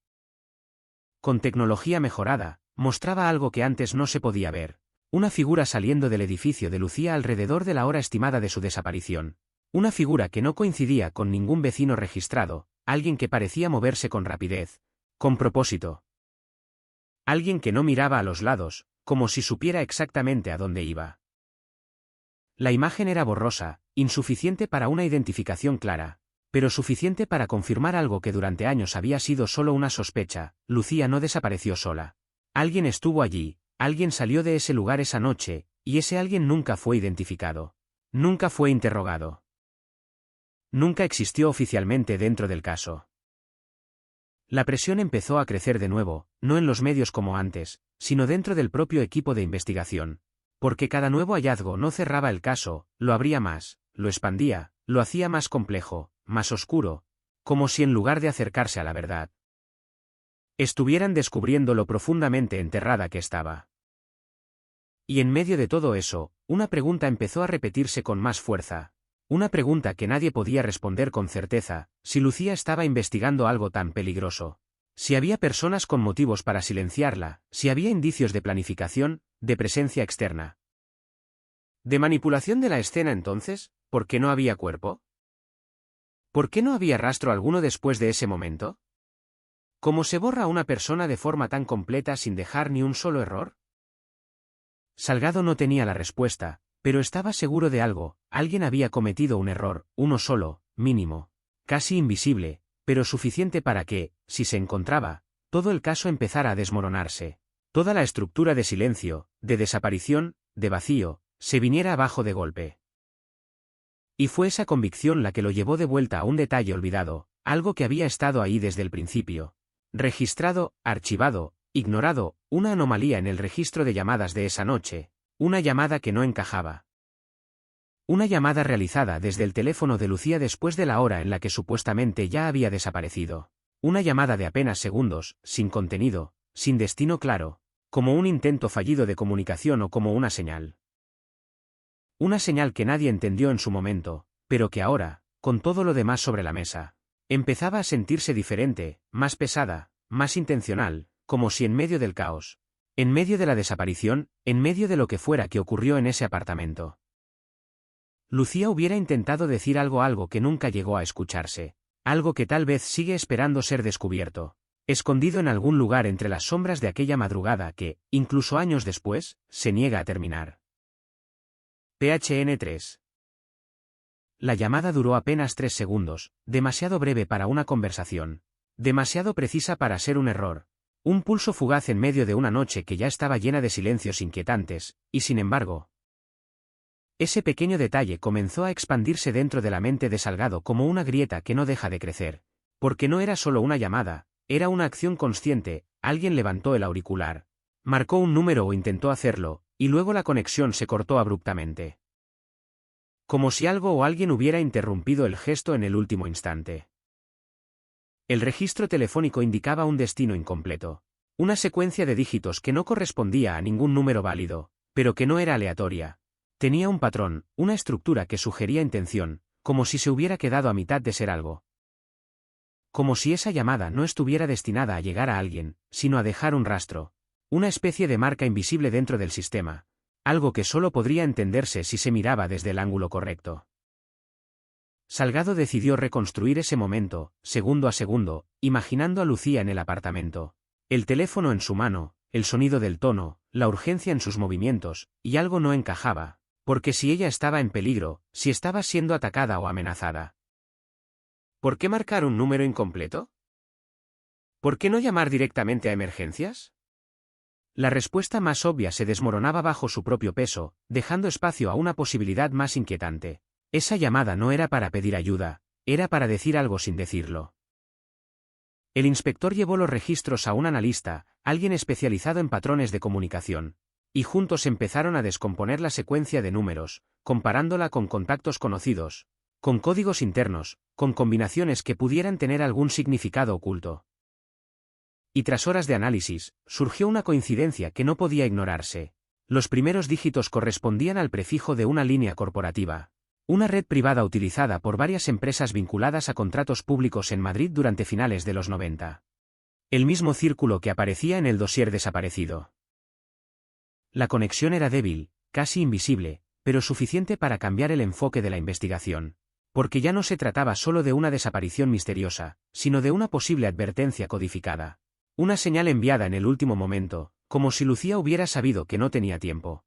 con tecnología mejorada, mostraba algo que antes no se podía ver. Una figura saliendo del edificio de Lucía alrededor de la hora estimada de su desaparición. Una figura que no coincidía con ningún vecino registrado, alguien que parecía moverse con rapidez, con propósito. Alguien que no miraba a los lados, como si supiera exactamente a dónde iba. La imagen era borrosa, insuficiente para una identificación clara, pero suficiente para confirmar algo que durante años había sido solo una sospecha: Lucía no desapareció sola. Alguien estuvo allí. Alguien salió de ese lugar esa noche, y ese alguien nunca fue identificado. Nunca fue interrogado. Nunca existió oficialmente dentro del caso. La presión empezó a crecer de nuevo, no en los medios como antes, sino dentro del propio equipo de investigación. Porque cada nuevo hallazgo no cerraba el caso, lo abría más, lo expandía, lo hacía más complejo, más oscuro, como si en lugar de acercarse a la verdad, estuvieran descubriendo lo profundamente enterrada que estaba. Y en medio de todo eso, una pregunta empezó a repetirse con más fuerza. Una pregunta que nadie podía responder con certeza: si Lucía estaba investigando algo tan peligroso. Si había personas con motivos para silenciarla, si había indicios de planificación, de presencia externa. ¿De manipulación de la escena entonces? ¿Por qué no había cuerpo? ¿Por qué no había rastro alguno después de ese momento? ¿Cómo se borra a una persona de forma tan completa sin dejar ni un solo error? Salgado no tenía la respuesta, pero estaba seguro de algo: alguien había cometido un error, uno solo, mínimo, casi invisible, pero suficiente para que, si se encontraba, todo el caso empezara a desmoronarse. Toda la estructura de silencio, de desaparición, de vacío, se viniera abajo de golpe. Y fue esa convicción la que lo llevó de vuelta a un detalle olvidado, algo que había estado ahí desde el principio. Registrado, archivado, ignorado, una anomalía en el registro de llamadas de esa noche, una llamada que no encajaba. Una llamada realizada desde el teléfono de Lucía después de la hora en la que supuestamente ya había desaparecido. Una llamada de apenas segundos, sin contenido, sin destino claro, como un intento fallido de comunicación o como una señal. Una señal que nadie entendió en su momento, pero que ahora, con todo lo demás sobre la mesa, empezaba a sentirse diferente, más pesada, más intencional, como si en medio del caos, en medio de la desaparición, en medio de lo que fuera que ocurrió en ese apartamento, Lucía hubiera intentado decir algo que nunca llegó a escucharse, algo que tal vez sigue esperando ser descubierto, escondido en algún lugar entre las sombras de aquella madrugada que, incluso años después, se niega a terminar. PHN 3. La llamada duró apenas 3 segundos, demasiado breve para una conversación, demasiado precisa para ser un error, un pulso fugaz en medio de una noche que ya estaba llena de silencios inquietantes, y sin embargo, ese pequeño detalle comenzó a expandirse dentro de la mente de Salgado como una grieta que no deja de crecer, porque no era solo una llamada, era una acción consciente. Alguien levantó el auricular, marcó un número o intentó hacerlo, y luego la conexión se cortó abruptamente. Como si algo o alguien hubiera interrumpido el gesto en el último instante. El registro telefónico indicaba un destino incompleto, una secuencia de dígitos que no correspondía a ningún número válido, pero que no era aleatoria. Tenía un patrón, una estructura que sugería intención, como si se hubiera quedado a mitad de ser algo. Como si esa llamada no estuviera destinada a llegar a alguien, sino a dejar un rastro, una especie de marca invisible dentro del sistema, algo que solo podría entenderse si se miraba desde el ángulo correcto. Salgado decidió reconstruir ese momento, segundo a segundo, imaginando a Lucía en el apartamento. El teléfono en su mano, el sonido del tono, la urgencia en sus movimientos, y algo no encajaba, porque si ella estaba en peligro, si estaba siendo atacada o amenazada. ¿Por qué marcar un número incompleto? ¿Por qué no llamar directamente a emergencias? La respuesta más obvia se desmoronaba bajo su propio peso, dejando espacio a una posibilidad más inquietante. Esa llamada no era para pedir ayuda, era para decir algo sin decirlo. El inspector llevó los registros a un analista, alguien especializado en patrones de comunicación, y juntos empezaron a descomponer la secuencia de números, comparándola con contactos conocidos, con códigos internos, con combinaciones que pudieran tener algún significado oculto. Y tras horas de análisis, surgió una coincidencia que no podía ignorarse. Los primeros dígitos correspondían al prefijo de una línea corporativa. Una red privada utilizada por varias empresas vinculadas a contratos públicos en Madrid durante finales de los 90. El mismo círculo que aparecía en el dossier desaparecido. La conexión era débil, casi invisible, pero suficiente para cambiar el enfoque de la investigación. Porque ya no se trataba solo de una desaparición misteriosa, sino de una posible advertencia codificada. Una señal enviada en el último momento, como si Lucía hubiera sabido que no tenía tiempo.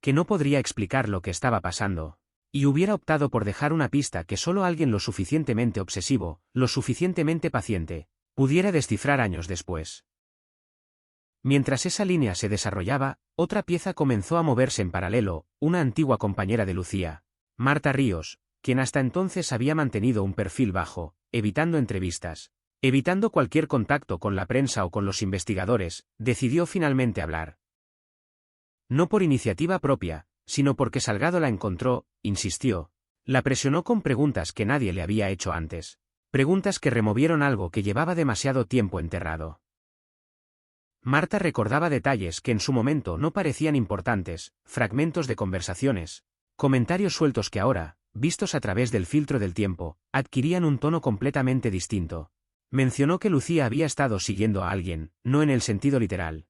Que no podría explicar lo que estaba pasando. Y hubiera optado por dejar una pista que solo alguien lo suficientemente obsesivo, lo suficientemente paciente, pudiera descifrar años después. Mientras esa línea se desarrollaba, otra pieza comenzó a moverse en paralelo, una antigua compañera de Lucía, Marta Ríos, quien hasta entonces había mantenido un perfil bajo, evitando entrevistas, evitando cualquier contacto con la prensa o con los investigadores, decidió finalmente hablar. No por iniciativa propia, sino porque Salgado la encontró, insistió, la presionó con preguntas que nadie le había hecho antes, preguntas que removieron algo que llevaba demasiado tiempo enterrado. Marta recordaba detalles que en su momento no parecían importantes, fragmentos de conversaciones, comentarios sueltos que ahora, vistos a través del filtro del tiempo, adquirían un tono completamente distinto. Mencionó que Lucía había estado siguiendo a alguien, no en el sentido literal,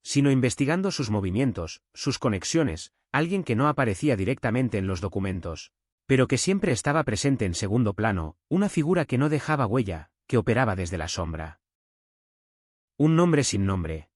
sino investigando sus movimientos, sus conexiones, alguien que no aparecía directamente en los documentos, pero que siempre estaba presente en segundo plano, una figura que no dejaba huella, que operaba desde la sombra. Un nombre sin nombre.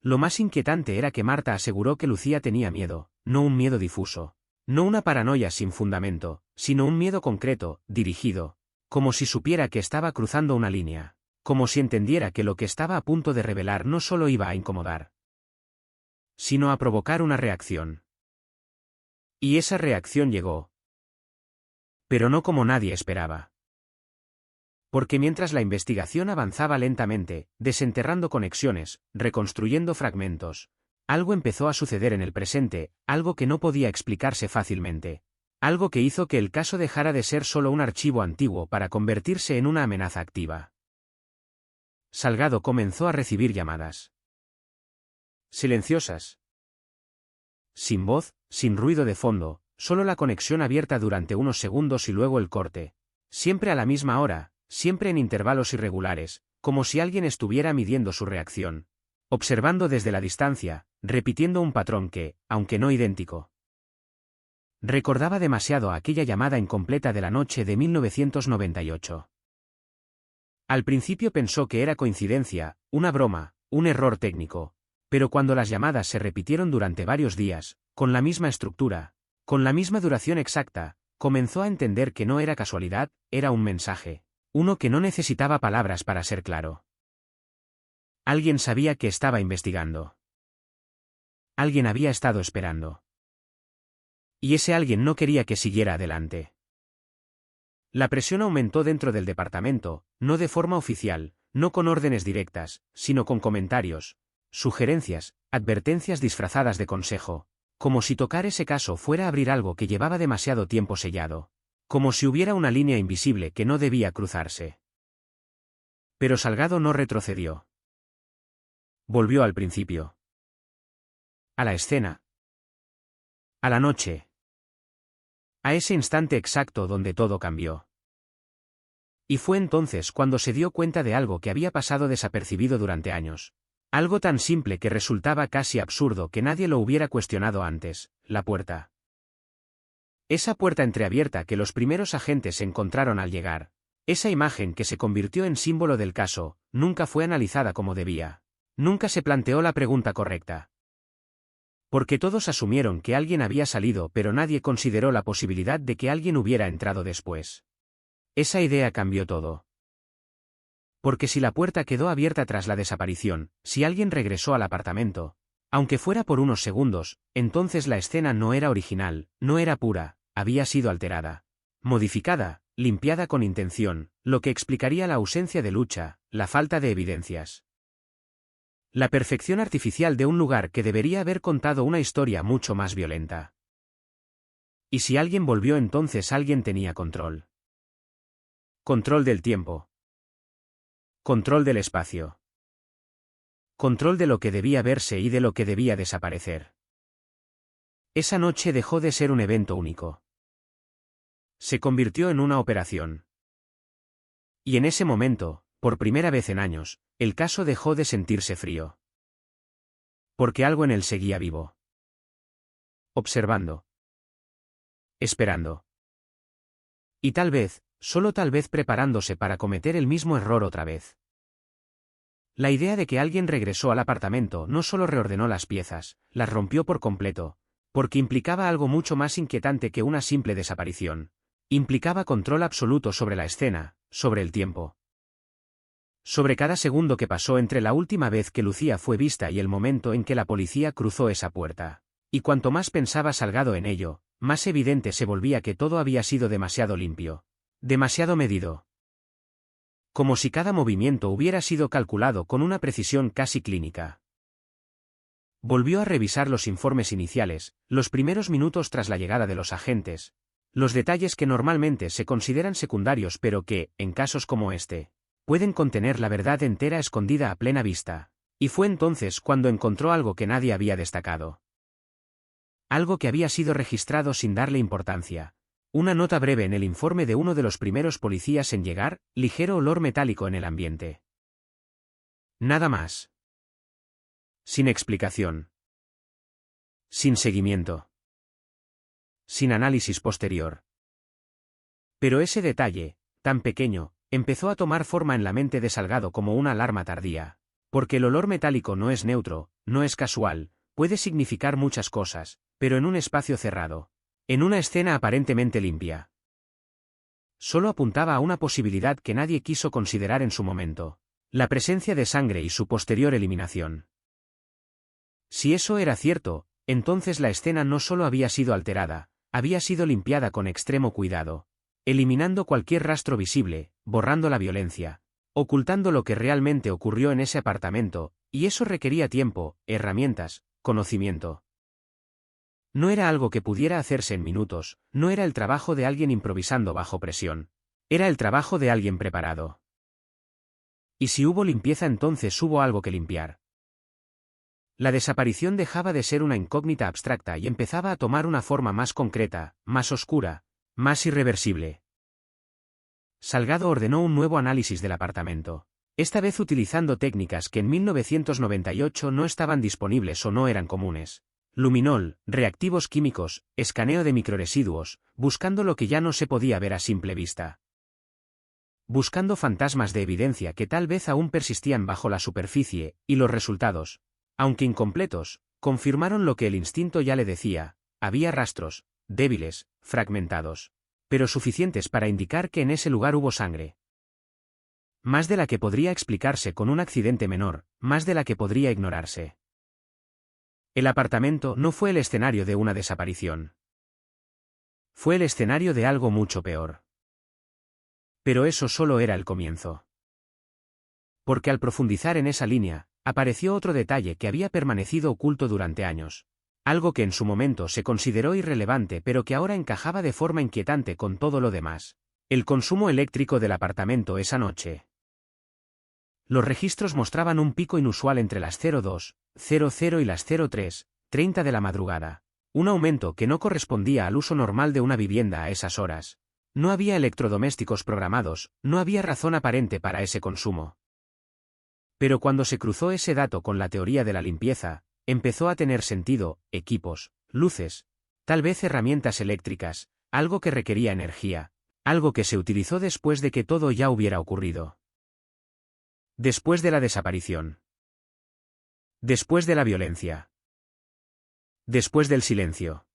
Lo más inquietante era que Marta aseguró que Lucía tenía miedo, no un miedo difuso, no una paranoia sin fundamento, sino un miedo concreto, dirigido, como si supiera que estaba cruzando una línea. Como si entendiera que lo que estaba a punto de revelar no solo iba a incomodar, sino a provocar una reacción. Y esa reacción llegó. Pero no como nadie esperaba. Porque mientras la investigación avanzaba lentamente, desenterrando conexiones, reconstruyendo fragmentos, algo empezó a suceder en el presente, algo que no podía explicarse fácilmente. Algo que hizo que el caso dejara de ser solo un archivo antiguo para convertirse en una amenaza activa. Salgado comenzó a recibir llamadas. Silenciosas. Sin voz, sin ruido de fondo, solo la conexión abierta durante unos segundos y luego el corte. Siempre a la misma hora, siempre en intervalos irregulares, como si alguien estuviera midiendo su reacción. Observando desde la distancia, repitiendo un patrón que, aunque no idéntico, recordaba demasiado a aquella llamada incompleta de la noche de 1998. Al principio pensó que era coincidencia, una broma, un error técnico, pero cuando las llamadas se repitieron durante varios días, con la misma estructura, con la misma duración exacta, comenzó a entender que no era casualidad, era un mensaje, uno que no necesitaba palabras para ser claro. Alguien sabía que estaba investigando. Alguien había estado esperando. Y ese alguien no quería que siguiera adelante. La presión aumentó dentro del departamento, no de forma oficial, no con órdenes directas, sino con comentarios, sugerencias, advertencias disfrazadas de consejo, como si tocar ese caso fuera abrir algo que llevaba demasiado tiempo sellado, como si hubiera una línea invisible que no debía cruzarse. Pero Salgado no retrocedió. Volvió al principio. A la escena. A la noche. A ese instante exacto donde todo cambió. Y fue entonces cuando se dio cuenta de algo que había pasado desapercibido durante años. Algo tan simple que resultaba casi absurdo que nadie lo hubiera cuestionado antes, la puerta. Esa puerta entreabierta que los primeros agentes encontraron al llegar. Esa imagen que se convirtió en símbolo del caso, nunca fue analizada como debía. Nunca se planteó la pregunta correcta. Porque todos asumieron que alguien había salido, pero nadie consideró la posibilidad de que alguien hubiera entrado después. Esa idea cambió todo. Porque si la puerta quedó abierta tras la desaparición, si alguien regresó al apartamento, aunque fuera por unos segundos, entonces la escena no era original, no era pura, había sido alterada, modificada, limpiada con intención, lo que explicaría la ausencia de lucha, la falta de evidencias. La perfección artificial de un lugar que debería haber contado una historia mucho más violenta. Y si alguien volvió, entonces alguien tenía control. Control del tiempo. Control del espacio. Control de lo que debía verse y de lo que debía desaparecer. Esa noche dejó de ser un evento único. Se convirtió en una operación. Y en ese momento, por primera vez en años, el caso dejó de sentirse frío. Porque algo en él seguía vivo. Observando. Esperando. Y tal vez, solo tal vez preparándose para cometer el mismo error otra vez. La idea de que alguien regresó al apartamento no solo reordenó las piezas, las rompió por completo, porque implicaba algo mucho más inquietante que una simple desaparición. Implicaba control absoluto sobre la escena, sobre el tiempo. Sobre cada segundo que pasó entre la última vez que Lucía fue vista y el momento en que la policía cruzó esa puerta. Y cuanto más pensaba Salgado en ello, más evidente se volvía que todo había sido demasiado limpio. Demasiado medido. Como si cada movimiento hubiera sido calculado con una precisión casi clínica. Volvió a revisar los informes iniciales, los primeros minutos tras la llegada de los agentes, los detalles que normalmente se consideran secundarios pero que, en casos como este, pueden contener la verdad entera escondida a plena vista. Y fue entonces cuando encontró algo que nadie había destacado. Algo que había sido registrado sin darle importancia. Una nota breve en el informe de uno de los primeros policías en llegar, ligero olor metálico en el ambiente. Nada más. Sin explicación. Sin seguimiento. Sin análisis posterior. Pero ese detalle, tan pequeño, empezó a tomar forma en la mente de Salgado como una alarma tardía. Porque el olor metálico no es neutro, no es casual, puede significar muchas cosas, pero en un espacio cerrado. En una escena aparentemente limpia. Solo apuntaba a una posibilidad que nadie quiso considerar en su momento. La presencia de sangre y su posterior eliminación. Si eso era cierto, entonces la escena no solo había sido alterada, había sido limpiada con extremo cuidado. Eliminando cualquier rastro visible, borrando la violencia, ocultando lo que realmente ocurrió en ese apartamento, y eso requería tiempo, herramientas, conocimiento. No era algo que pudiera hacerse en minutos, no era el trabajo de alguien improvisando bajo presión. Era el trabajo de alguien preparado. Y si hubo limpieza, entonces hubo algo que limpiar. La desaparición dejaba de ser una incógnita abstracta y empezaba a tomar una forma más concreta, más oscura, más irreversible. Salgado ordenó un nuevo análisis del apartamento. Esta vez utilizando técnicas que en 1998 no estaban disponibles o no eran comunes. Luminol, reactivos químicos, escaneo de microresiduos, buscando lo que ya no se podía ver a simple vista. Buscando fantasmas de evidencia que tal vez aún persistían bajo la superficie, y los resultados, aunque incompletos, confirmaron lo que el instinto ya le decía: había rastros, débiles, fragmentados, pero suficientes para indicar que en ese lugar hubo sangre. Más de la que podría explicarse con un accidente menor, más de la que podría ignorarse. El apartamento no fue el escenario de una desaparición. Fue el escenario de algo mucho peor. Pero eso solo era el comienzo. Porque al profundizar en esa línea, apareció otro detalle que había permanecido oculto durante años. Algo que en su momento se consideró irrelevante pero que ahora encajaba de forma inquietante con todo lo demás. El consumo eléctrico del apartamento esa noche. Los registros mostraban un pico inusual entre las 02:00 y las 03:30 de la madrugada. Un aumento que no correspondía al uso normal de una vivienda a esas horas. No había electrodomésticos programados, no había razón aparente para ese consumo. Pero cuando se cruzó ese dato con la teoría de la limpieza, empezó a tener sentido: equipos, luces, tal vez herramientas eléctricas, algo que requería energía, algo que se utilizó después de que todo ya hubiera ocurrido. Después de la desaparición. Después de la violencia. Después del silencio.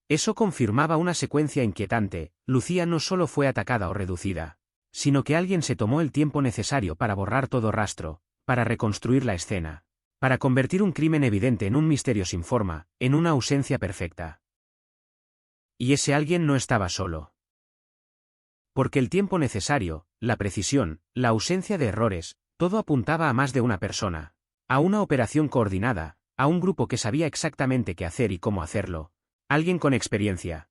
Eso confirmaba una secuencia inquietante. Lucía no solo fue atacada o reducida, sino que alguien se tomó el tiempo necesario para borrar todo rastro, para reconstruir la escena, para convertir un crimen evidente en un misterio sin forma, en una ausencia perfecta. Y ese alguien no estaba solo. Porque el tiempo necesario, la precisión, la ausencia de errores, todo apuntaba a más de una persona, a una operación coordinada, a un grupo que sabía exactamente qué hacer y cómo hacerlo, alguien con experiencia.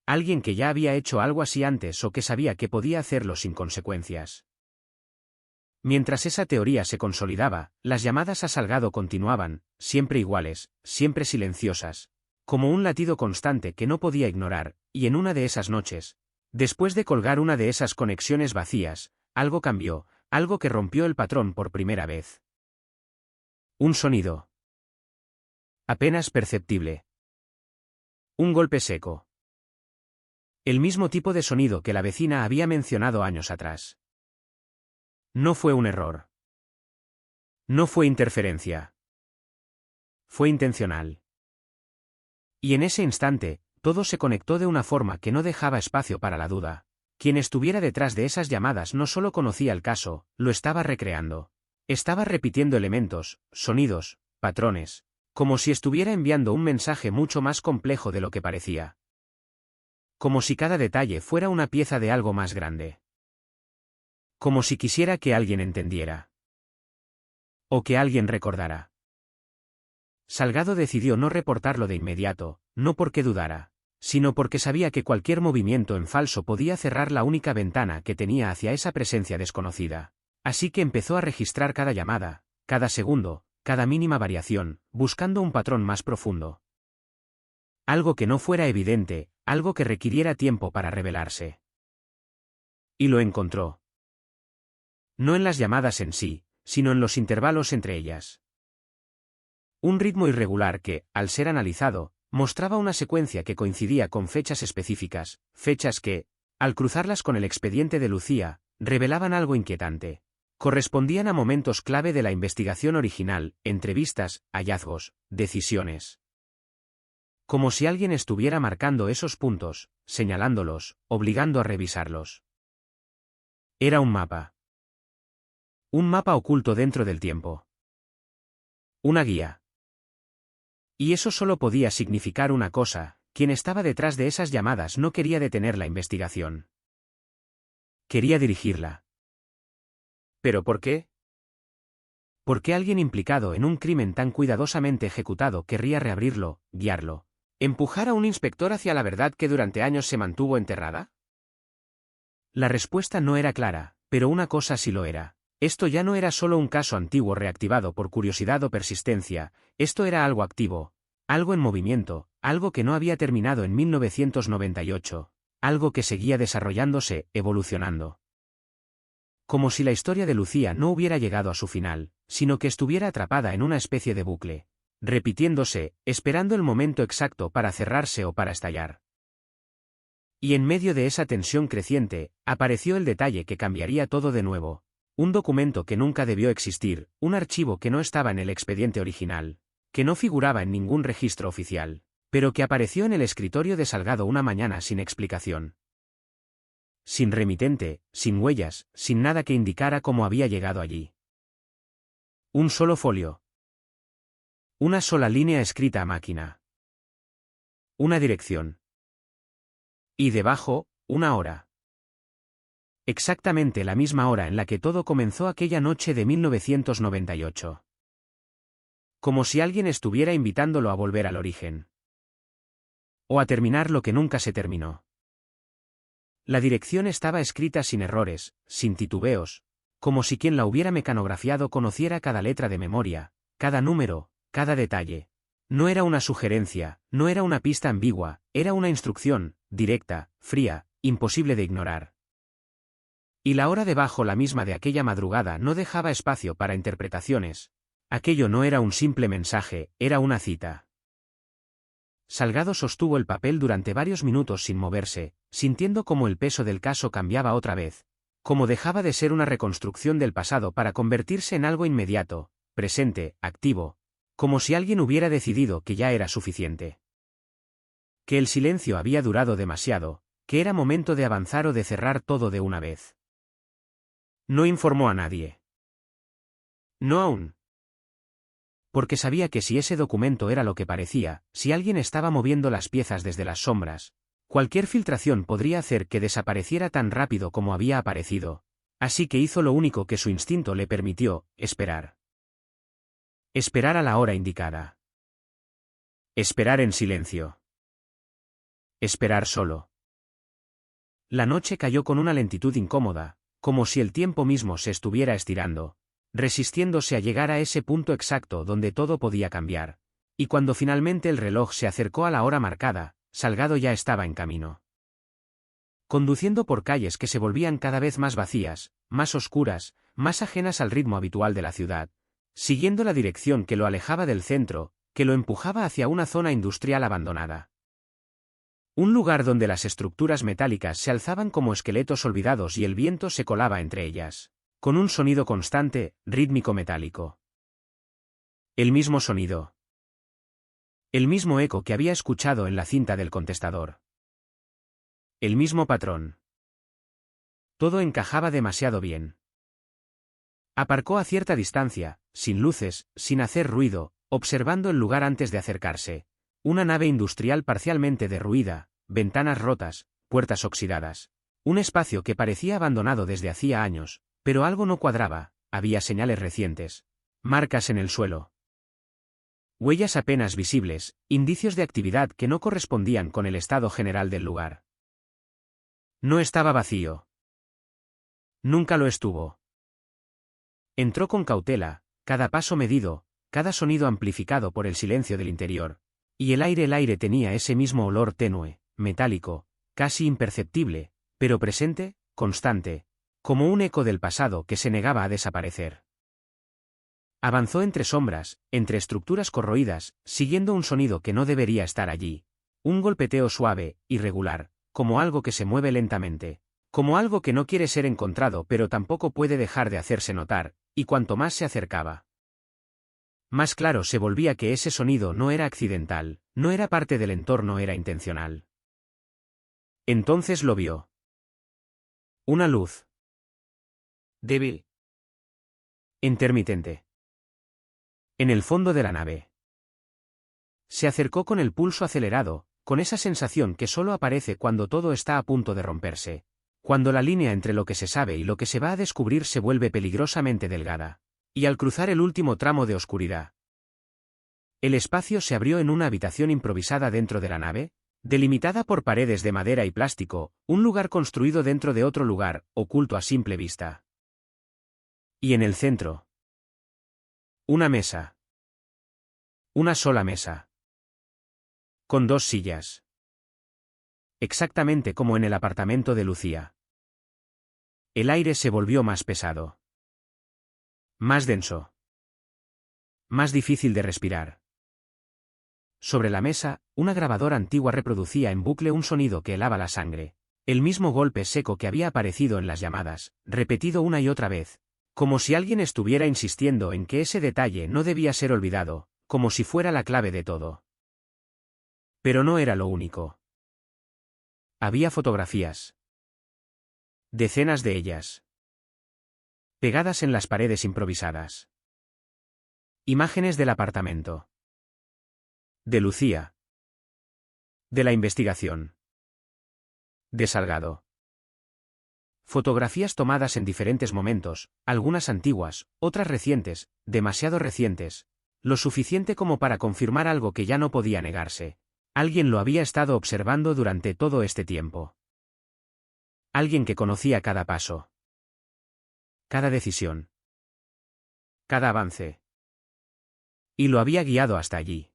Alguien que ya había hecho algo así antes o que sabía que podía hacerlo sin consecuencias. Mientras esa teoría se consolidaba, las llamadas a Salgado continuaban, siempre iguales, siempre silenciosas, como un latido constante que no podía ignorar, y en una de esas noches, después de colgar una de esas conexiones vacías, algo cambió, algo que rompió el patrón por primera vez. Un sonido. Apenas perceptible. Un golpe seco. El mismo tipo de sonido que la vecina había mencionado años atrás. No fue un error. No fue interferencia. Fue intencional. Y en ese instante, todo se conectó de una forma que no dejaba espacio para la duda. Quien estuviera detrás de esas llamadas no solo conocía el caso, lo estaba recreando. Estaba repitiendo elementos, sonidos, patrones, como si estuviera enviando un mensaje mucho más complejo de lo que parecía. Como si cada detalle fuera una pieza de algo más grande. Como si quisiera que alguien entendiera. O que alguien recordara. Salgado decidió no reportarlo de inmediato, no porque dudara, sino porque sabía que cualquier movimiento en falso podía cerrar la única ventana que tenía hacia esa presencia desconocida. Así que empezó a registrar cada llamada, cada segundo, cada mínima variación, buscando un patrón más profundo. Algo que no fuera evidente, algo que requiriera tiempo para revelarse. Y lo encontró. No en las llamadas en sí, sino en los intervalos entre ellas. Un ritmo irregular que, al ser analizado, mostraba una secuencia que coincidía con fechas específicas, fechas que, al cruzarlas con el expediente de Lucía, revelaban algo inquietante. Correspondían a momentos clave de la investigación original, entrevistas, hallazgos, decisiones. Como si alguien estuviera marcando esos puntos, señalándolos, obligando a revisarlos. Era un mapa. Un mapa oculto dentro del tiempo. Una guía. Y eso solo podía significar una cosa: quien estaba detrás de esas llamadas no quería detener la investigación. Quería dirigirla. ¿Pero por qué? ¿Por qué alguien implicado en un crimen tan cuidadosamente ejecutado querría reabrirlo, guiarlo, empujar a un inspector hacia la verdad que durante años se mantuvo enterrada? La respuesta no era clara, pero una cosa sí lo era. Esto ya no era solo un caso antiguo reactivado por curiosidad o persistencia, esto era algo activo, algo en movimiento, algo que no había terminado en 1998, algo que seguía desarrollándose, evolucionando. Como si la historia de Lucía no hubiera llegado a su final, sino que estuviera atrapada en una especie de bucle, repitiéndose, esperando el momento exacto para cerrarse o para estallar. Y en medio de esa tensión creciente, apareció el detalle que cambiaría todo de nuevo. Un documento que nunca debió existir, un archivo que no estaba en el expediente original, que no figuraba en ningún registro oficial, pero que apareció en el escritorio de Salgado una mañana sin explicación. Sin remitente, sin huellas, sin nada que indicara cómo había llegado allí. Un solo folio. Una sola línea escrita a máquina. Una dirección. Y debajo, una hora. Exactamente la misma hora en la que todo comenzó aquella noche de 1998. Como si alguien estuviera invitándolo a volver al origen. O a terminar lo que nunca se terminó. La dirección estaba escrita sin errores, sin titubeos, como si quien la hubiera mecanografiado conociera cada letra de memoria, cada número, cada detalle. No era una sugerencia, no era una pista ambigua, era una instrucción, directa, fría, imposible de ignorar. Y la hora debajo la misma de aquella madrugada no dejaba espacio para interpretaciones. Aquello no era un simple mensaje, era una cita. Salgado sostuvo el papel durante varios minutos sin moverse, sintiendo cómo el peso del caso cambiaba otra vez, como dejaba de ser una reconstrucción del pasado para convertirse en algo inmediato, presente, activo, como si alguien hubiera decidido que ya era suficiente. Que el silencio había durado demasiado, que era momento de avanzar o de cerrar todo de una vez. No informó a nadie. No aún. Porque sabía que si ese documento era lo que parecía, si alguien estaba moviendo las piezas desde las sombras, cualquier filtración podría hacer que desapareciera tan rápido como había aparecido, así que hizo lo único que su instinto le permitió, esperar. Esperar a la hora indicada. Esperar en silencio. Esperar solo. La noche cayó con una lentitud incómoda, como si el tiempo mismo se estuviera estirando, resistiéndose a llegar a ese punto exacto donde todo podía cambiar, y cuando finalmente el reloj se acercó a la hora marcada, Salgado ya estaba en camino. Conduciendo por calles que se volvían cada vez más vacías, más oscuras, más ajenas al ritmo habitual de la ciudad, siguiendo la dirección que lo alejaba del centro, que lo empujaba hacia una zona industrial abandonada. Un lugar donde las estructuras metálicas se alzaban como esqueletos olvidados y el viento se colaba entre ellas, con un sonido constante, rítmico metálico. El mismo sonido. El mismo eco que había escuchado en la cinta del contestador. El mismo patrón. Todo encajaba demasiado bien. Aparcó a cierta distancia, sin luces, sin hacer ruido, observando el lugar antes de acercarse. Una nave industrial parcialmente derruida, ventanas rotas, puertas oxidadas. Un espacio que parecía abandonado desde hacía años, pero algo no cuadraba, había señales recientes. Marcas en el suelo. Huellas apenas visibles, indicios de actividad que no correspondían con el estado general del lugar. No estaba vacío. Nunca lo estuvo. Entró con cautela, cada paso medido, cada sonido amplificado por el silencio del interior. Y el aire tenía ese mismo olor tenue, metálico, casi imperceptible, pero presente, constante, como un eco del pasado que se negaba a desaparecer. Avanzó entre sombras, entre estructuras corroídas, siguiendo un sonido que no debería estar allí. Un golpeteo suave, irregular, como algo que se mueve lentamente, como algo que no quiere ser encontrado pero tampoco puede dejar de hacerse notar, y cuanto más se acercaba, más claro se volvía que ese sonido no era accidental, no era parte del entorno, era intencional. Entonces lo vio. Una luz. Débil. Intermitente. En el fondo de la nave. Se acercó con el pulso acelerado, con esa sensación que solo aparece cuando todo está a punto de romperse, cuando la línea entre lo que se sabe y lo que se va a descubrir se vuelve peligrosamente delgada. Y al cruzar el último tramo de oscuridad, el espacio se abrió en una habitación improvisada dentro de la nave, delimitada por paredes de madera y plástico, un lugar construido dentro de otro lugar, oculto a simple vista. Y en el centro, una mesa. Una sola mesa. Con 2 sillas. Exactamente como en el apartamento de Lucía. El aire se volvió más pesado. Más denso. Más difícil de respirar. Sobre la mesa, una grabadora antigua reproducía en bucle un sonido que helaba la sangre. El mismo golpe seco que había aparecido en las llamadas, repetido una y otra vez, como si alguien estuviera insistiendo en que ese detalle no debía ser olvidado, como si fuera la clave de todo. Pero no era lo único. Había fotografías. Decenas de ellas. Pegadas en las paredes improvisadas. Imágenes del apartamento. De Lucía. De la investigación. De Salgado. Fotografías tomadas en diferentes momentos, algunas antiguas, otras recientes, demasiado recientes, lo suficiente como para confirmar algo que ya no podía negarse. Alguien lo había estado observando durante todo este tiempo. Alguien que conocía cada paso. Cada decisión. Cada avance. Y lo había guiado hasta allí.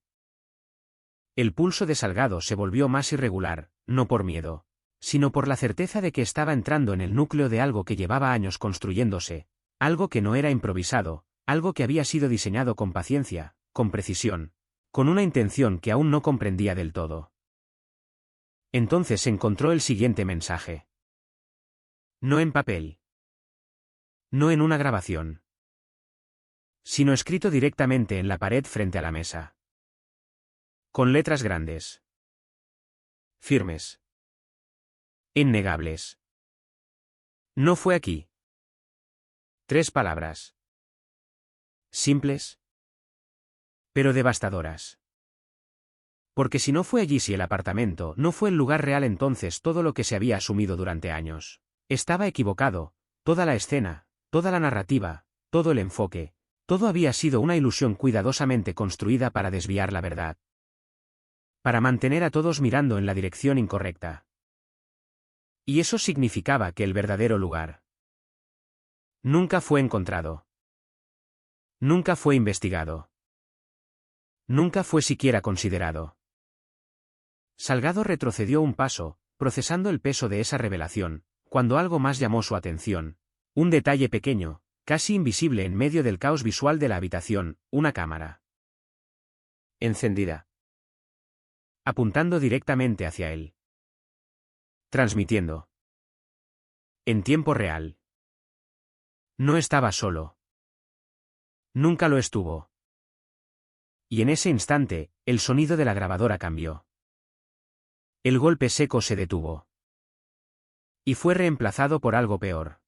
El pulso de Salgado se volvió más irregular, no por miedo, sino por la certeza de que estaba entrando en el núcleo de algo que llevaba años construyéndose, algo que no era improvisado, algo que había sido diseñado con paciencia, con precisión, con una intención que aún no comprendía del todo. Entonces encontró el siguiente mensaje. No en papel. No en una grabación. Sino escrito directamente en la pared frente a la mesa. Con letras grandes. Firmes. Innegables. No fue aquí. 3 palabras. Simples, pero devastadoras. Porque si no fue allí, si el apartamento no fue el lugar real, entonces todo lo que se había asumido durante años estaba equivocado, toda la escena, toda la narrativa, todo el enfoque, todo había sido una ilusión cuidadosamente construida para desviar la verdad. Para mantener a todos mirando en la dirección incorrecta. Y eso significaba que el verdadero lugar nunca fue encontrado. Nunca fue investigado. Nunca fue siquiera considerado. Salgado retrocedió un paso, procesando el peso de esa revelación, cuando algo más llamó su atención. Un detalle pequeño, casi invisible en medio del caos visual de la habitación, una cámara. Encendida. Apuntando directamente hacia él. Transmitiendo. En tiempo real. No estaba solo. Nunca lo estuvo. Y en ese instante, el sonido de la grabadora cambió. El golpe seco se detuvo. Y fue reemplazado por algo peor.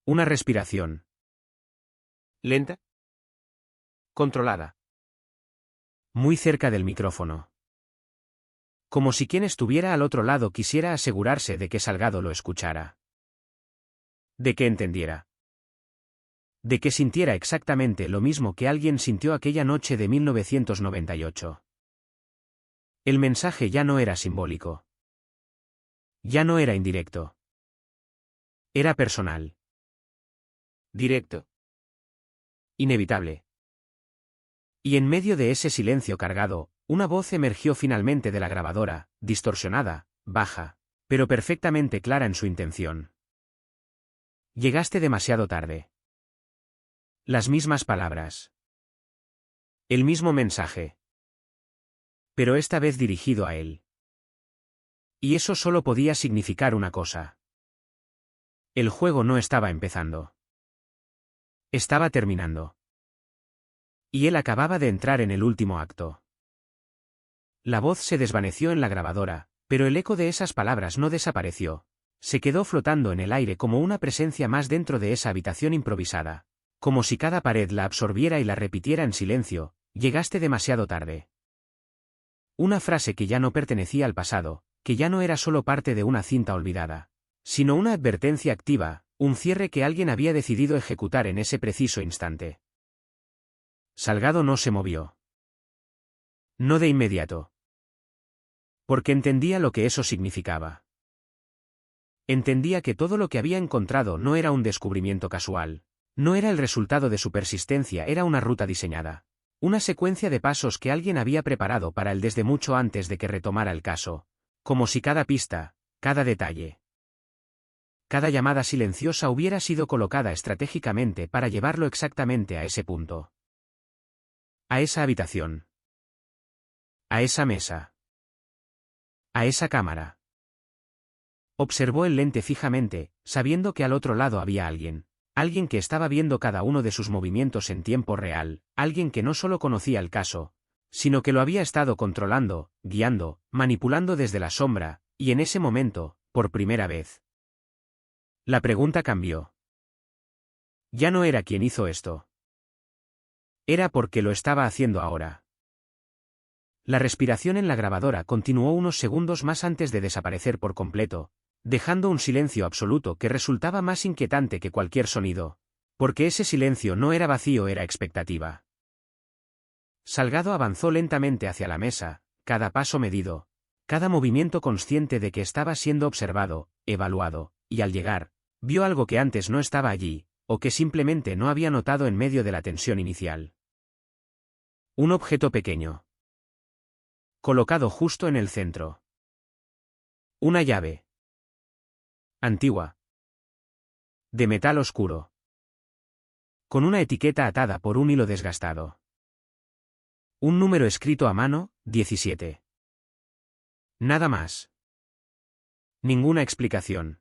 Una respiración. Lenta. Controlada. Muy cerca del micrófono. Como si quien estuviera al otro lado quisiera asegurarse de que Salgado lo escuchara. De que entendiera. De que sintiera exactamente lo mismo que alguien sintió aquella noche de 1998. El mensaje ya no era simbólico. Ya no era indirecto. Era personal. Directo. Inevitable. Y en medio de ese silencio cargado, una voz emergió finalmente de la grabadora, distorsionada, baja, pero perfectamente clara en su intención. Llegaste demasiado tarde. Las mismas palabras. El mismo mensaje. Pero esta vez dirigido a él. Y eso solo podía significar una cosa. El juego no estaba empezando. Estaba terminando. Y él acababa de entrar en el último acto. La voz se desvaneció en la grabadora, pero el eco de esas palabras no desapareció. Se quedó flotando en el aire como una presencia más dentro de esa habitación improvisada. Como si cada pared la absorbiera y la repitiera en silencio. Llegaste demasiado tarde. Una frase que ya no pertenecía al pasado, que ya no era solo parte de una cinta olvidada, sino una advertencia activa, un cierre que alguien había decidido ejecutar en ese preciso instante. Salgado no se movió. No de inmediato. Porque entendía lo que eso significaba. Entendía que todo lo que había encontrado no era un descubrimiento casual. No era el resultado de su persistencia, era una ruta diseñada. Una secuencia de pasos que alguien había preparado para él desde mucho antes de que retomara el caso. Como si cada pista, cada detalle, cada llamada silenciosa hubiera sido colocada estratégicamente para llevarlo exactamente a ese punto. A esa habitación. A esa mesa. A esa cámara. Observó el lente fijamente, sabiendo que al otro lado había alguien. Alguien que estaba viendo cada uno de sus movimientos en tiempo real, alguien que no solo conocía el caso, sino que lo había estado controlando, guiando, manipulando desde la sombra, y en ese momento, por primera vez. La pregunta cambió. Ya no era quien hizo esto. Era porque lo estaba haciendo ahora. La respiración en la grabadora continuó unos segundos más antes de desaparecer por completo, dejando un silencio absoluto que resultaba más inquietante que cualquier sonido, porque ese silencio no era vacío, era expectativa. Salgado avanzó lentamente hacia la mesa, cada paso medido, cada movimiento consciente de que estaba siendo observado, evaluado, y al llegar, vio algo que antes no estaba allí, o que simplemente no había notado en medio de la tensión inicial. Un objeto pequeño. Colocado justo en el centro. Una llave. Antigua. De metal oscuro. Con una etiqueta atada por un hilo desgastado. Un número escrito a mano, 17. Nada más. Ninguna explicación.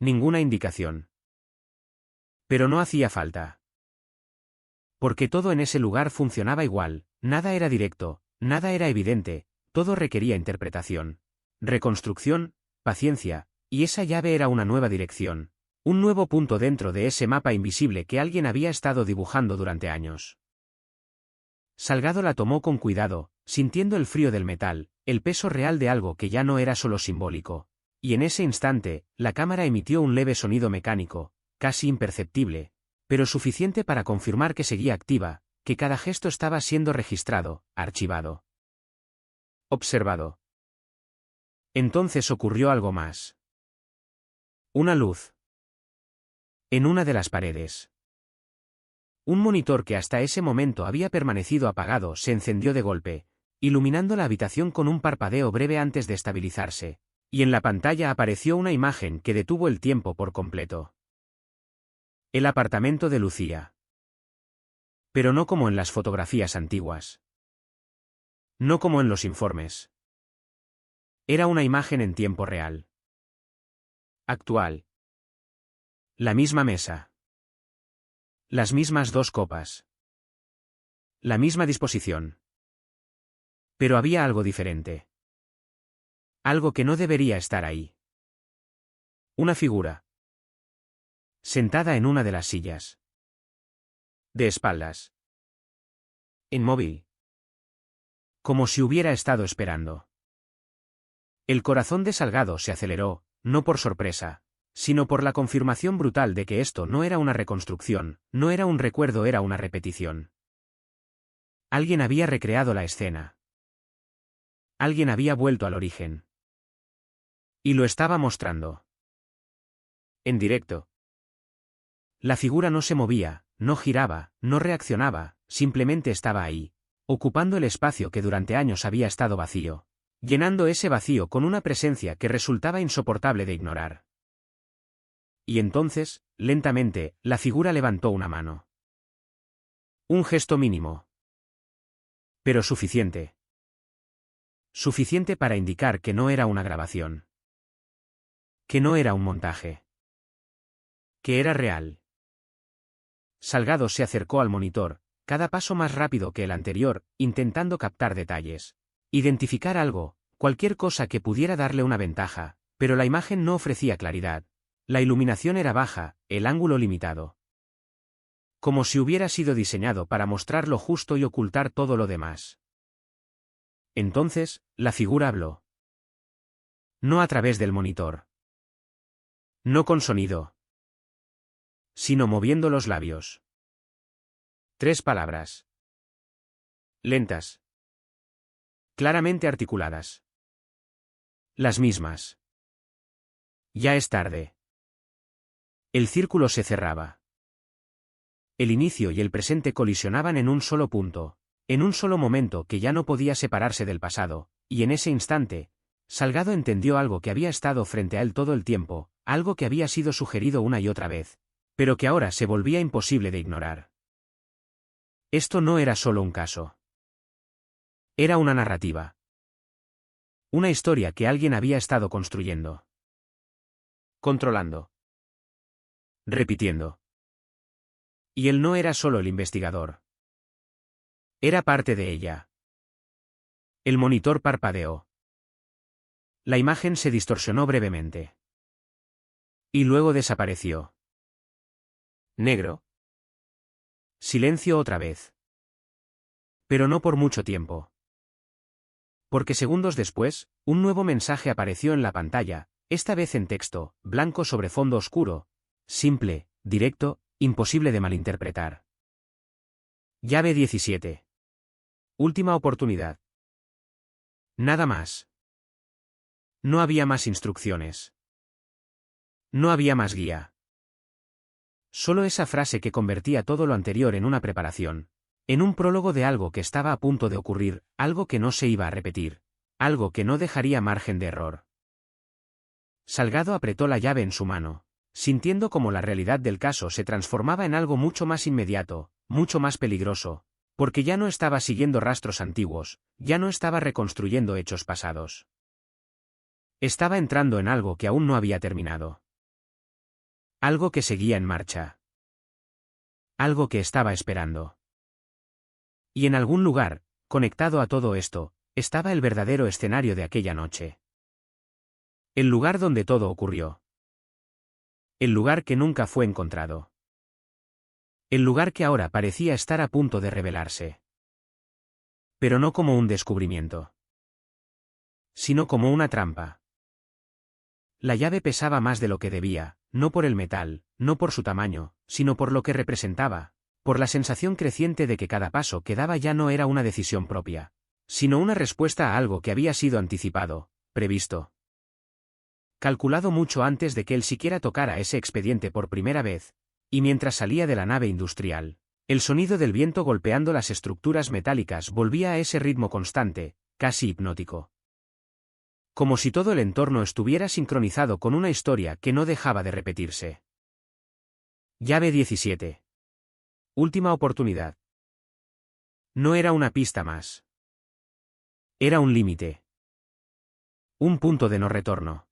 Ninguna indicación. Pero no hacía falta. Porque todo en ese lugar funcionaba igual, nada era directo, nada era evidente, todo requería interpretación, reconstrucción, paciencia, y esa llave era una nueva dirección, un nuevo punto dentro de ese mapa invisible que alguien había estado dibujando durante años. Salgado la tomó con cuidado, sintiendo el frío del metal, el peso real de algo que ya no era solo simbólico, y en ese instante, la cámara emitió un leve sonido mecánico, casi imperceptible, pero suficiente para confirmar que seguía activa, que cada gesto estaba siendo registrado, archivado, observado. Entonces ocurrió algo más. Una luz. En una de las paredes. Un monitor que hasta ese momento había permanecido apagado se encendió de golpe, iluminando la habitación con un parpadeo breve antes de estabilizarse, y en la pantalla apareció una imagen que detuvo el tiempo por completo. El apartamento de Lucía. Pero no como en las fotografías antiguas. No como en los informes. Era una imagen en tiempo real. Actual. La misma mesa. Las mismas 2 copas. La misma disposición. Pero había algo diferente. Algo que no debería estar ahí. Una figura. Sentada en una de las sillas. De espaldas. Inmóvil. Como si hubiera estado esperando. El corazón de Salgado se aceleró, no por sorpresa, sino por la confirmación brutal de que esto no era una reconstrucción, no era un recuerdo, era una repetición. Alguien había recreado la escena. Alguien había vuelto al origen. Y lo estaba mostrando. En directo. La figura no se movía, no giraba, no reaccionaba, simplemente estaba ahí, ocupando el espacio que durante años había estado vacío, llenando ese vacío con una presencia que resultaba insoportable de ignorar. Y entonces, lentamente, la figura levantó una mano. Un gesto mínimo. Pero suficiente. Suficiente para indicar que no era una grabación. Que no era un montaje. Que era real. Salgado se acercó al monitor, cada paso más rápido que el anterior, intentando captar detalles. Identificar algo, cualquier cosa que pudiera darle una ventaja, pero la imagen no ofrecía claridad. La iluminación era baja, el ángulo limitado. Como si hubiera sido diseñado para mostrar lo justo y ocultar todo lo demás. Entonces, la figura habló. No a través del monitor. No con sonido. Sino moviendo los labios. 3 palabras. Lentas. Claramente articuladas. Las mismas. Ya es tarde. El círculo se cerraba. El inicio y el presente colisionaban en un solo punto, en un solo momento que ya no podía separarse del pasado, y en ese instante, Salgado entendió algo que había estado frente a él todo el tiempo, algo que había sido sugerido una y otra vez, pero que ahora se volvía imposible de ignorar. Esto no era solo un caso. Era una narrativa. Una historia que alguien había estado construyendo. Controlando. Repitiendo. Y él no era solo el investigador. Era parte de ella. El monitor parpadeó. La imagen se distorsionó brevemente. Y luego desapareció. Negro. Silencio otra vez. Pero no por mucho tiempo. Porque segundos después, un nuevo mensaje apareció en la pantalla, esta vez en texto, blanco sobre fondo oscuro, simple, directo, imposible de malinterpretar. Llave 17. Última oportunidad. Nada más. No había más instrucciones. No había más guía. Solo esa frase que convertía todo lo anterior en una preparación, en un prólogo de algo que estaba a punto de ocurrir, algo que no se iba a repetir, algo que no dejaría margen de error. Salgado apretó la llave en su mano, sintiendo como la realidad del caso se transformaba en algo mucho más inmediato, mucho más peligroso, Porque ya no estaba siguiendo rastros antiguos, ya no estaba reconstruyendo hechos pasados. Estaba entrando en algo que aún no había terminado. Algo que seguía en marcha. Algo que estaba esperando. Y en algún lugar, conectado a todo esto, estaba el verdadero escenario de aquella noche. El lugar donde todo ocurrió. El lugar que nunca fue encontrado. El lugar que ahora parecía estar a punto de revelarse. Pero no como un descubrimiento, sino como una trampa. La llave pesaba más de lo que debía, no por el metal, no por su tamaño, sino por lo que representaba, por la sensación creciente de que cada paso que daba ya no era una decisión propia, sino una respuesta a algo que había sido anticipado, previsto. Calculado mucho antes de que él siquiera tocara ese expediente por primera vez, y mientras salía de la nave industrial, el sonido del viento golpeando las estructuras metálicas volvía a ese ritmo constante, casi hipnótico. Como si todo el entorno estuviera sincronizado con una historia que no dejaba de repetirse. Llave 17. Última oportunidad. No era una pista más. Era un límite. Un punto de no retorno.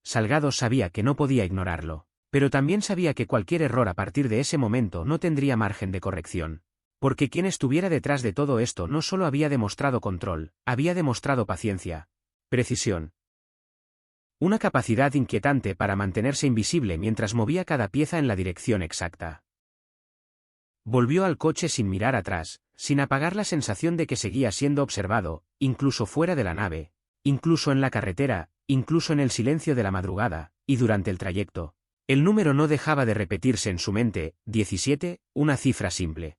Salgado sabía que no podía ignorarlo, pero también sabía que cualquier error a partir de ese momento no tendría margen de corrección, porque quien estuviera detrás de todo esto no solo había demostrado control, había demostrado paciencia, precisión. Una capacidad inquietante para mantenerse invisible mientras movía cada pieza en la dirección exacta. Volvió al coche sin mirar atrás, sin apagar la sensación de que seguía siendo observado, incluso fuera de la nave, incluso en la carretera, incluso en el silencio de la madrugada, y durante el trayecto. El número no dejaba de repetirse en su mente, 17, una cifra simple.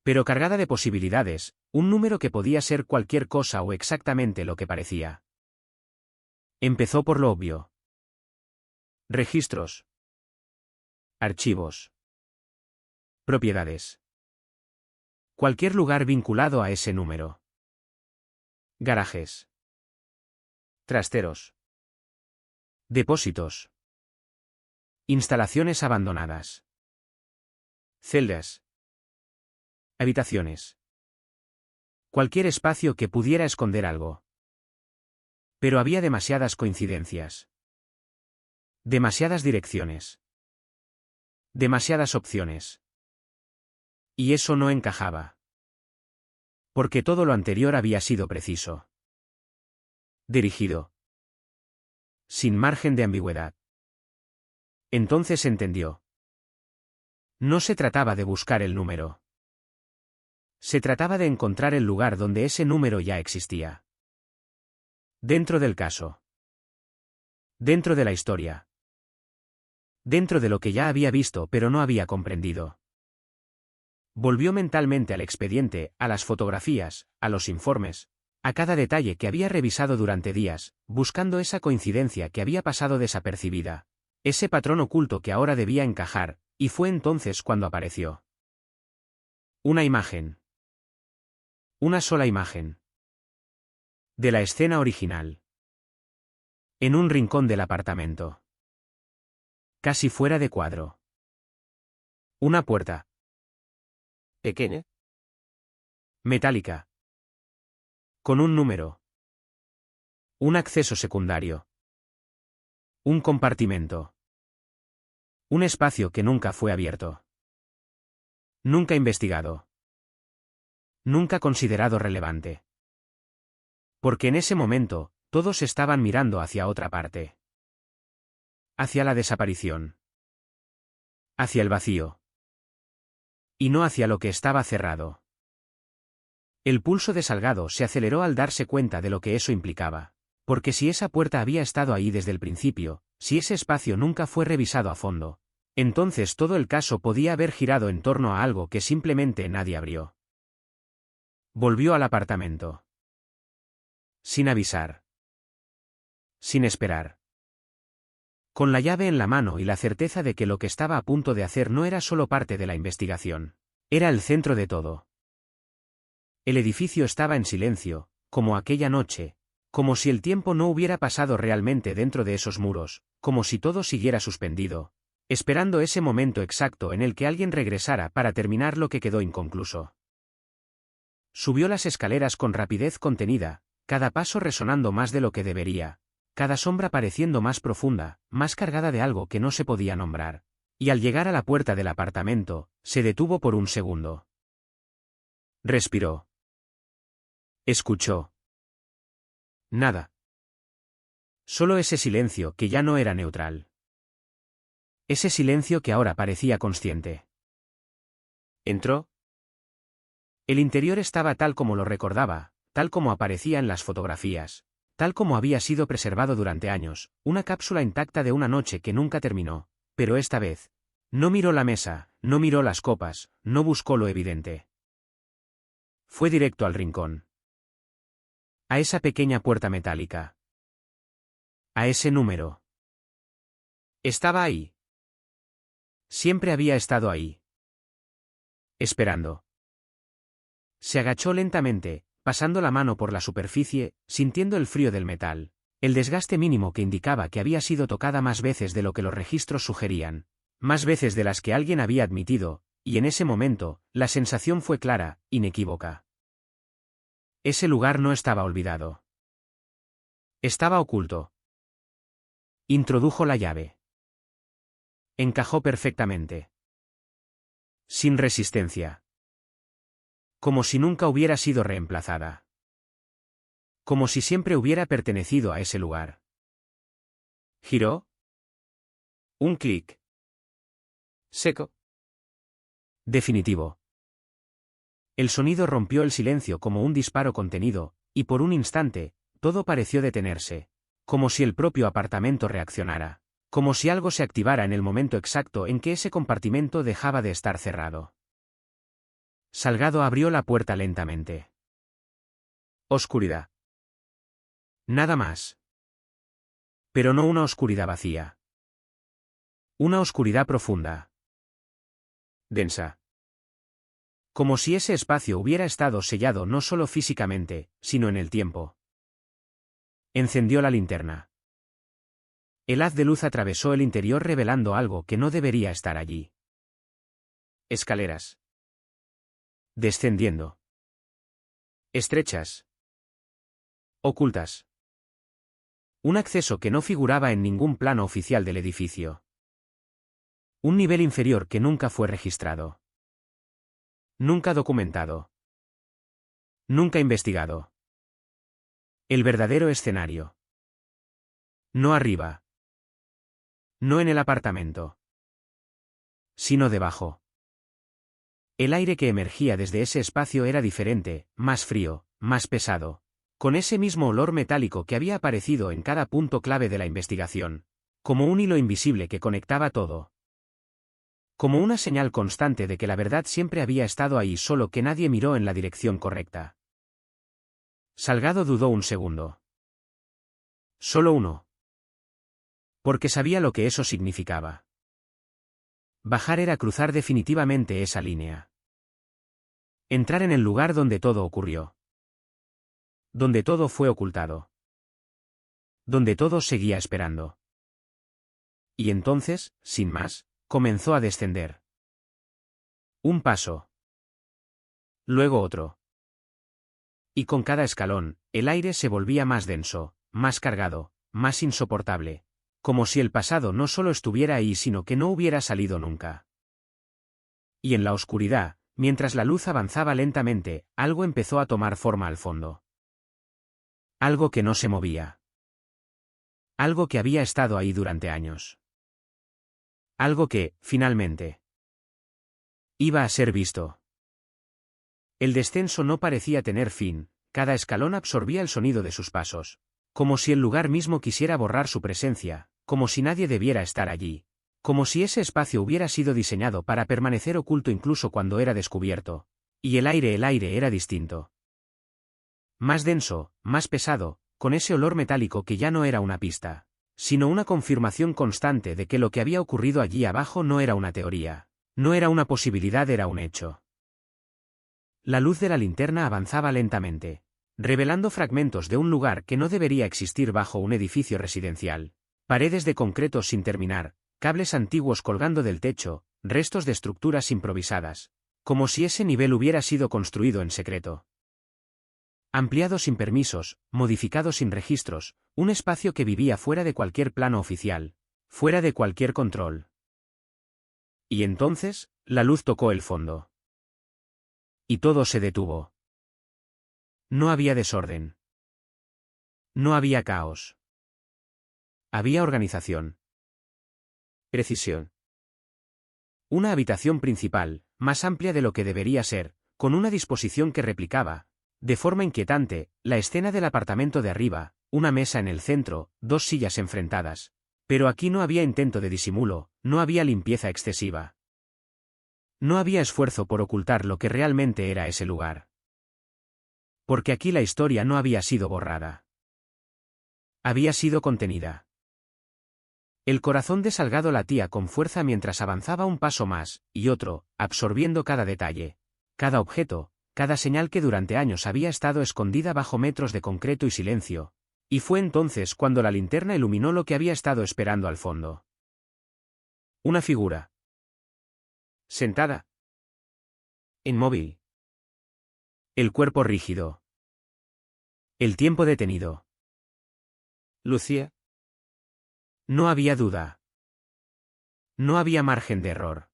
Pero cargada de posibilidades, un número que podía ser cualquier cosa o exactamente lo que parecía. Empezó por lo obvio. Registros. Archivos. Propiedades. Cualquier lugar vinculado a ese número. Garajes. Trasteros. Depósitos. Instalaciones abandonadas. Celdas. Habitaciones. Cualquier espacio que pudiera esconder algo. Pero había demasiadas coincidencias. Demasiadas direcciones. Demasiadas opciones. Y eso no encajaba. Porque todo lo anterior había sido preciso. Dirigido. Sin margen de ambigüedad. Entonces entendió. No se trataba de buscar el número. Se trataba de encontrar el lugar donde ese número ya existía. Dentro del caso. Dentro de la historia. Dentro de lo que ya había visto pero no había comprendido. Volvió mentalmente al expediente, a las fotografías, a los informes, a cada detalle que había revisado durante días, buscando esa coincidencia que había pasado desapercibida, ese patrón oculto que ahora debía encajar, y fue entonces cuando apareció. Una imagen. Una sola imagen. De la escena original. En un rincón del apartamento. Casi fuera de cuadro. Una puerta. Pequeña. Metálica. Con un número. Un acceso secundario. Un compartimento. Un espacio que nunca fue abierto. Nunca investigado. Nunca considerado relevante. Porque en ese momento, todos estaban mirando hacia otra parte. Hacia la desaparición. Hacia el vacío. Y no hacia lo que estaba cerrado. El pulso de Salgado se aceleró al darse cuenta de lo que eso implicaba. Porque si esa puerta había estado ahí desde el principio, si ese espacio nunca fue revisado a fondo, entonces todo el caso podía haber girado en torno a algo que simplemente nadie abrió. Volvió al apartamento. Sin avisar. Sin esperar. Con la llave en la mano y la certeza de que lo que estaba a punto de hacer no era solo parte de la investigación. Era el centro de todo. El edificio estaba en silencio, como aquella noche, como si el tiempo no hubiera pasado realmente dentro de esos muros, como si todo siguiera suspendido, esperando ese momento exacto en el que alguien regresara para terminar lo que quedó inconcluso. Subió las escaleras con rapidez contenida, cada paso resonando más de lo que debería, cada sombra pareciendo más profunda, más cargada de algo que no se podía nombrar. Y al llegar a la puerta del apartamento, se detuvo por un segundo. Respiró. Escuchó. Nada. Solo ese silencio que ya no era neutral. Ese silencio que ahora parecía consciente. ¿Entró? El interior estaba tal como lo recordaba, tal como aparecía en las fotografías, tal como había sido preservado durante años, una cápsula intacta de una noche que nunca terminó, pero esta vez, no miró la mesa, no miró las copas, no buscó lo evidente. Fue directo al rincón. A esa pequeña puerta metálica. A ese número. Estaba ahí. Siempre había estado ahí. Esperando. Se agachó lentamente, pasando la mano por la superficie, sintiendo el frío del metal, el desgaste mínimo que indicaba que había sido tocada más veces de lo que los registros sugerían, más veces de las que alguien había admitido, y en ese momento, la sensación fue clara, inequívoca. Ese lugar no estaba olvidado. Estaba oculto. Introdujo la llave. Encajó perfectamente. Sin resistencia. Como si nunca hubiera sido reemplazada. Como si siempre hubiera pertenecido a ese lugar. ¿Giró? Un clic. Seco. Definitivo. El sonido rompió el silencio como un disparo contenido, y por un instante, todo pareció detenerse, como si el propio apartamento reaccionara, como si algo se activara en el momento exacto en que ese compartimento dejaba de estar cerrado. Salgado abrió la puerta lentamente. Oscuridad. Nada más. Pero no una oscuridad vacía. Una oscuridad profunda. Densa. Como si ese espacio hubiera estado sellado no solo físicamente, sino en el tiempo. Encendió la linterna. El haz de luz atravesó el interior revelando algo que no debería estar allí. Escaleras. Descendiendo. Estrechas. Ocultas. Un acceso que no figuraba en ningún plano oficial del edificio. Un nivel inferior que nunca fue registrado. Nunca documentado. Nunca investigado. El verdadero escenario. No arriba. No en el apartamento. Sino debajo. El aire que emergía desde ese espacio era diferente, más frío, más pesado, con ese mismo olor metálico que había aparecido en cada punto clave de la investigación, como un hilo invisible que conectaba todo. Como una señal constante de que la verdad siempre había estado ahí, solo que nadie miró en la dirección correcta. Salgado dudó un segundo. Solo uno. Porque sabía lo que eso significaba. Bajar era cruzar definitivamente esa línea. Entrar en el lugar donde todo ocurrió. Donde todo fue ocultado. Donde todo seguía esperando. Y entonces, sin más, comenzó a descender. Un paso. Luego otro. Y con cada escalón, el aire se volvía más denso, más cargado, más insoportable, como si el pasado no solo estuviera ahí sino que no hubiera salido nunca. Y en la oscuridad, mientras la luz avanzaba lentamente, algo empezó a tomar forma al fondo. Algo que no se movía. Algo que había estado ahí durante años. Algo que, finalmente, iba a ser visto. El descenso no parecía tener fin, cada escalón absorbía el sonido de sus pasos, como si el lugar mismo quisiera borrar su presencia, como si nadie debiera estar allí, como si ese espacio hubiera sido diseñado para permanecer oculto incluso cuando era descubierto, y el aire era distinto. Más denso, más pesado, con ese olor metálico que ya no era una pista, sino una confirmación constante de que lo que había ocurrido allí abajo no era una teoría, no era una posibilidad, era un hecho. La luz de la linterna avanzaba lentamente, revelando fragmentos de un lugar que no debería existir bajo un edificio residencial, paredes de concreto sin terminar, cables antiguos colgando del techo, restos de estructuras improvisadas, como si ese nivel hubiera sido construido en secreto. Ampliado sin permisos, modificado sin registros, un espacio que vivía fuera de cualquier plano oficial, fuera de cualquier control. Y entonces, la luz tocó el fondo. Y todo se detuvo. No había desorden. No había caos. Había organización. Precisión. Una habitación principal, más amplia de lo que debería ser, con una disposición que replicaba, de forma inquietante, la escena del apartamento de arriba, una mesa en el centro, 2 sillas enfrentadas. Pero aquí no había intento de disimulo, no había limpieza excesiva. No había esfuerzo por ocultar lo que realmente era ese lugar. Porque aquí la historia no había sido borrada. Había sido contenida. El corazón de Salgado latía con fuerza mientras avanzaba un paso más, y otro, absorbiendo cada detalle, cada objeto, cada señal que durante años había estado escondida bajo metros de concreto y silencio. Y fue entonces cuando la linterna iluminó lo que había estado esperando al fondo. Una figura. Sentada. Inmóvil. El cuerpo rígido. El tiempo detenido. Lucía. No había duda. No había margen de error.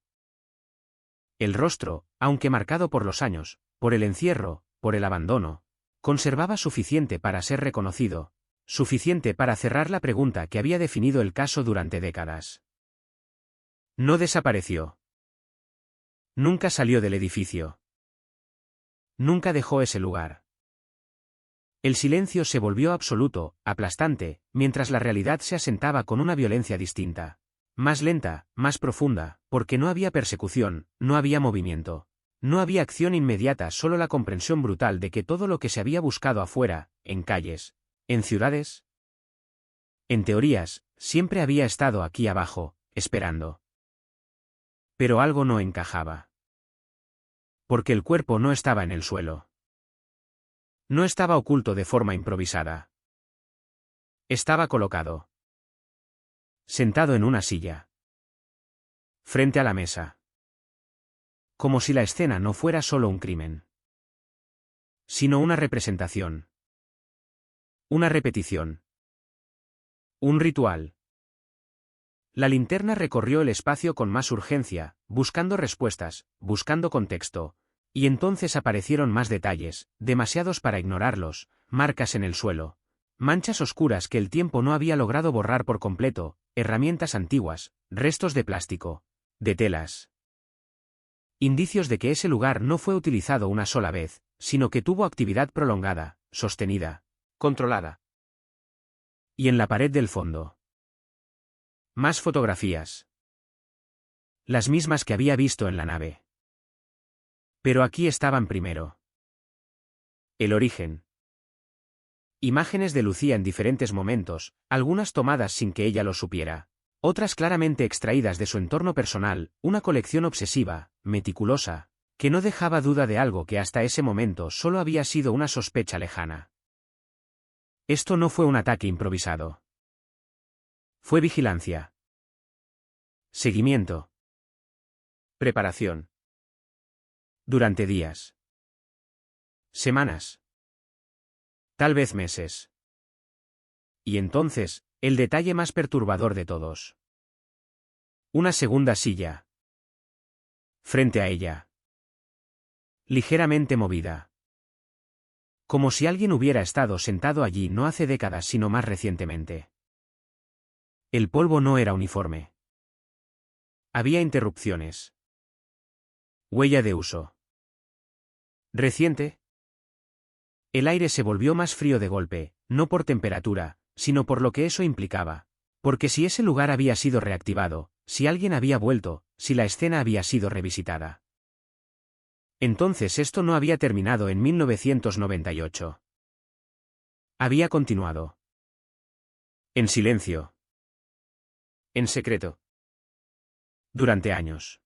El rostro, aunque marcado por los años, por el encierro, por el abandono, conservaba suficiente para ser reconocido, suficiente para cerrar la pregunta que había definido el caso durante décadas. No desapareció. Nunca salió del edificio. Nunca dejó ese lugar. El silencio se volvió absoluto, aplastante, mientras la realidad se asentaba con una violencia distinta. Más lenta, más profunda, porque no había persecución, no había movimiento. No había acción inmediata, solo la comprensión brutal de que todo lo que se había buscado afuera, en calles, en ciudades, en teorías, siempre había estado aquí abajo, esperando. Pero algo no encajaba. Porque el cuerpo no estaba en el suelo. No estaba oculto de forma improvisada. Estaba colocado. Sentado en una silla. Frente a la mesa. Como si la escena no fuera solo un crimen. Sino una representación. Una repetición. Un ritual. La linterna recorrió el espacio con más urgencia, buscando respuestas, buscando contexto. Y entonces aparecieron más detalles, demasiados para ignorarlos, marcas en el suelo, manchas oscuras que el tiempo no había logrado borrar por completo, herramientas antiguas, restos de plástico, de telas. Indicios de que ese lugar no fue utilizado una sola vez, sino que tuvo actividad prolongada, sostenida, controlada. Y en la pared del fondo. Más fotografías. Las mismas que había visto en la nave. Pero aquí estaban primero. El origen. Imágenes de Lucía en diferentes momentos, algunas tomadas sin que ella lo supiera, otras claramente extraídas de su entorno personal, una colección obsesiva, meticulosa, que no dejaba duda de algo que hasta ese momento solo había sido una sospecha lejana. Esto no fue un ataque improvisado. Fue vigilancia. Seguimiento. Preparación. Durante días. Semanas. Tal vez meses. Y entonces, el detalle más perturbador de todos. Una segunda silla. Frente a ella. Ligeramente movida. Como si alguien hubiera estado sentado allí no hace décadas sino más recientemente. El polvo no era uniforme. Había interrupciones. Huella de uso. Reciente. El aire se volvió más frío de golpe, no por temperatura, sino por lo que eso implicaba. Porque si ese lugar había sido reactivado, si alguien había vuelto, si la escena había sido revisitada. Entonces esto no había terminado en 1998. Había continuado. En silencio. En secreto. Durante años.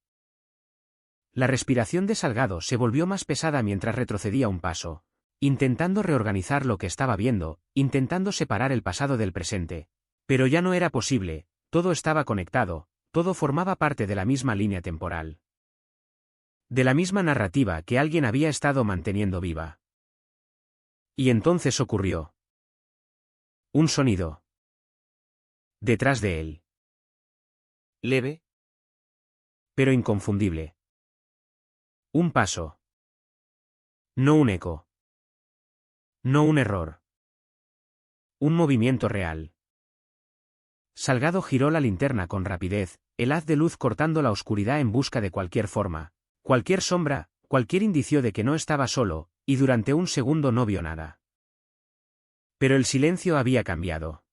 La respiración de Salgado se volvió más pesada mientras retrocedía un paso, intentando reorganizar lo que estaba viendo, intentando separar el pasado del presente. Pero ya no era posible, todo estaba conectado, todo formaba parte de la misma línea temporal. De la misma narrativa que alguien había estado manteniendo viva. Y entonces ocurrió. Un sonido. Detrás de él. Leve, pero inconfundible. Un paso. No un eco. No un error. Un movimiento real. Salgado giró la linterna con rapidez, el haz de luz cortando la oscuridad en busca de cualquier forma, cualquier sombra, cualquier indicio de que no estaba solo, y durante un segundo no vio nada. Pero el silencio había cambiado.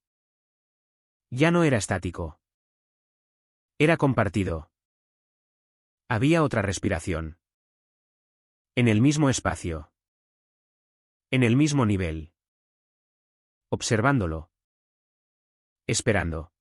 Ya no era estático. Era compartido. Había otra respiración. En el mismo espacio. En el mismo nivel. Observándolo. Esperando.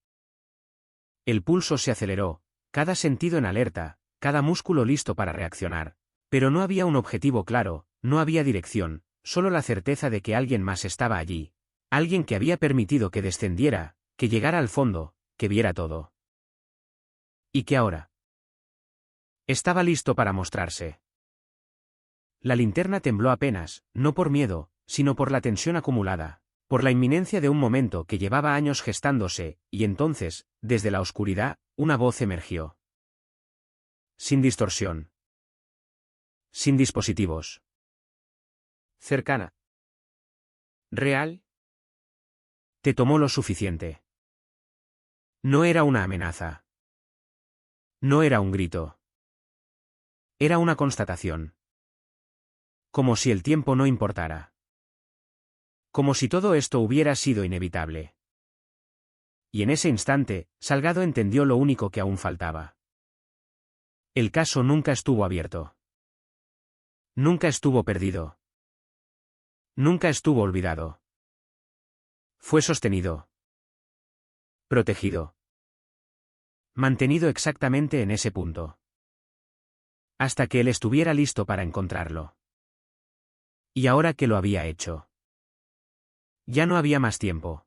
El pulso se aceleró, cada sentido en alerta, cada músculo listo para reaccionar. Pero no había un objetivo claro, no había dirección, solo la certeza de que alguien más estaba allí. Alguien que había permitido que descendiera, que llegara al fondo, que viera todo. Y que ahora estaba listo para mostrarse. La linterna tembló apenas, no por miedo, sino por la tensión acumulada, por la inminencia de un momento que llevaba años gestándose, y entonces, desde la oscuridad, una voz emergió. Sin distorsión. Sin dispositivos. cercana. ¿Real? Te tomó lo suficiente. No era una amenaza. No era un grito. Era una constatación. Como si el tiempo no importara. Como si todo esto hubiera sido inevitable. Y en ese instante, Salgado entendió lo único que aún faltaba. El caso nunca estuvo abierto. Nunca estuvo perdido. Nunca estuvo olvidado. Fue sostenido. Protegido. Mantenido exactamente en ese punto. Hasta que él estuviera listo para encontrarlo. Y ahora que lo había hecho. Ya no había más tiempo.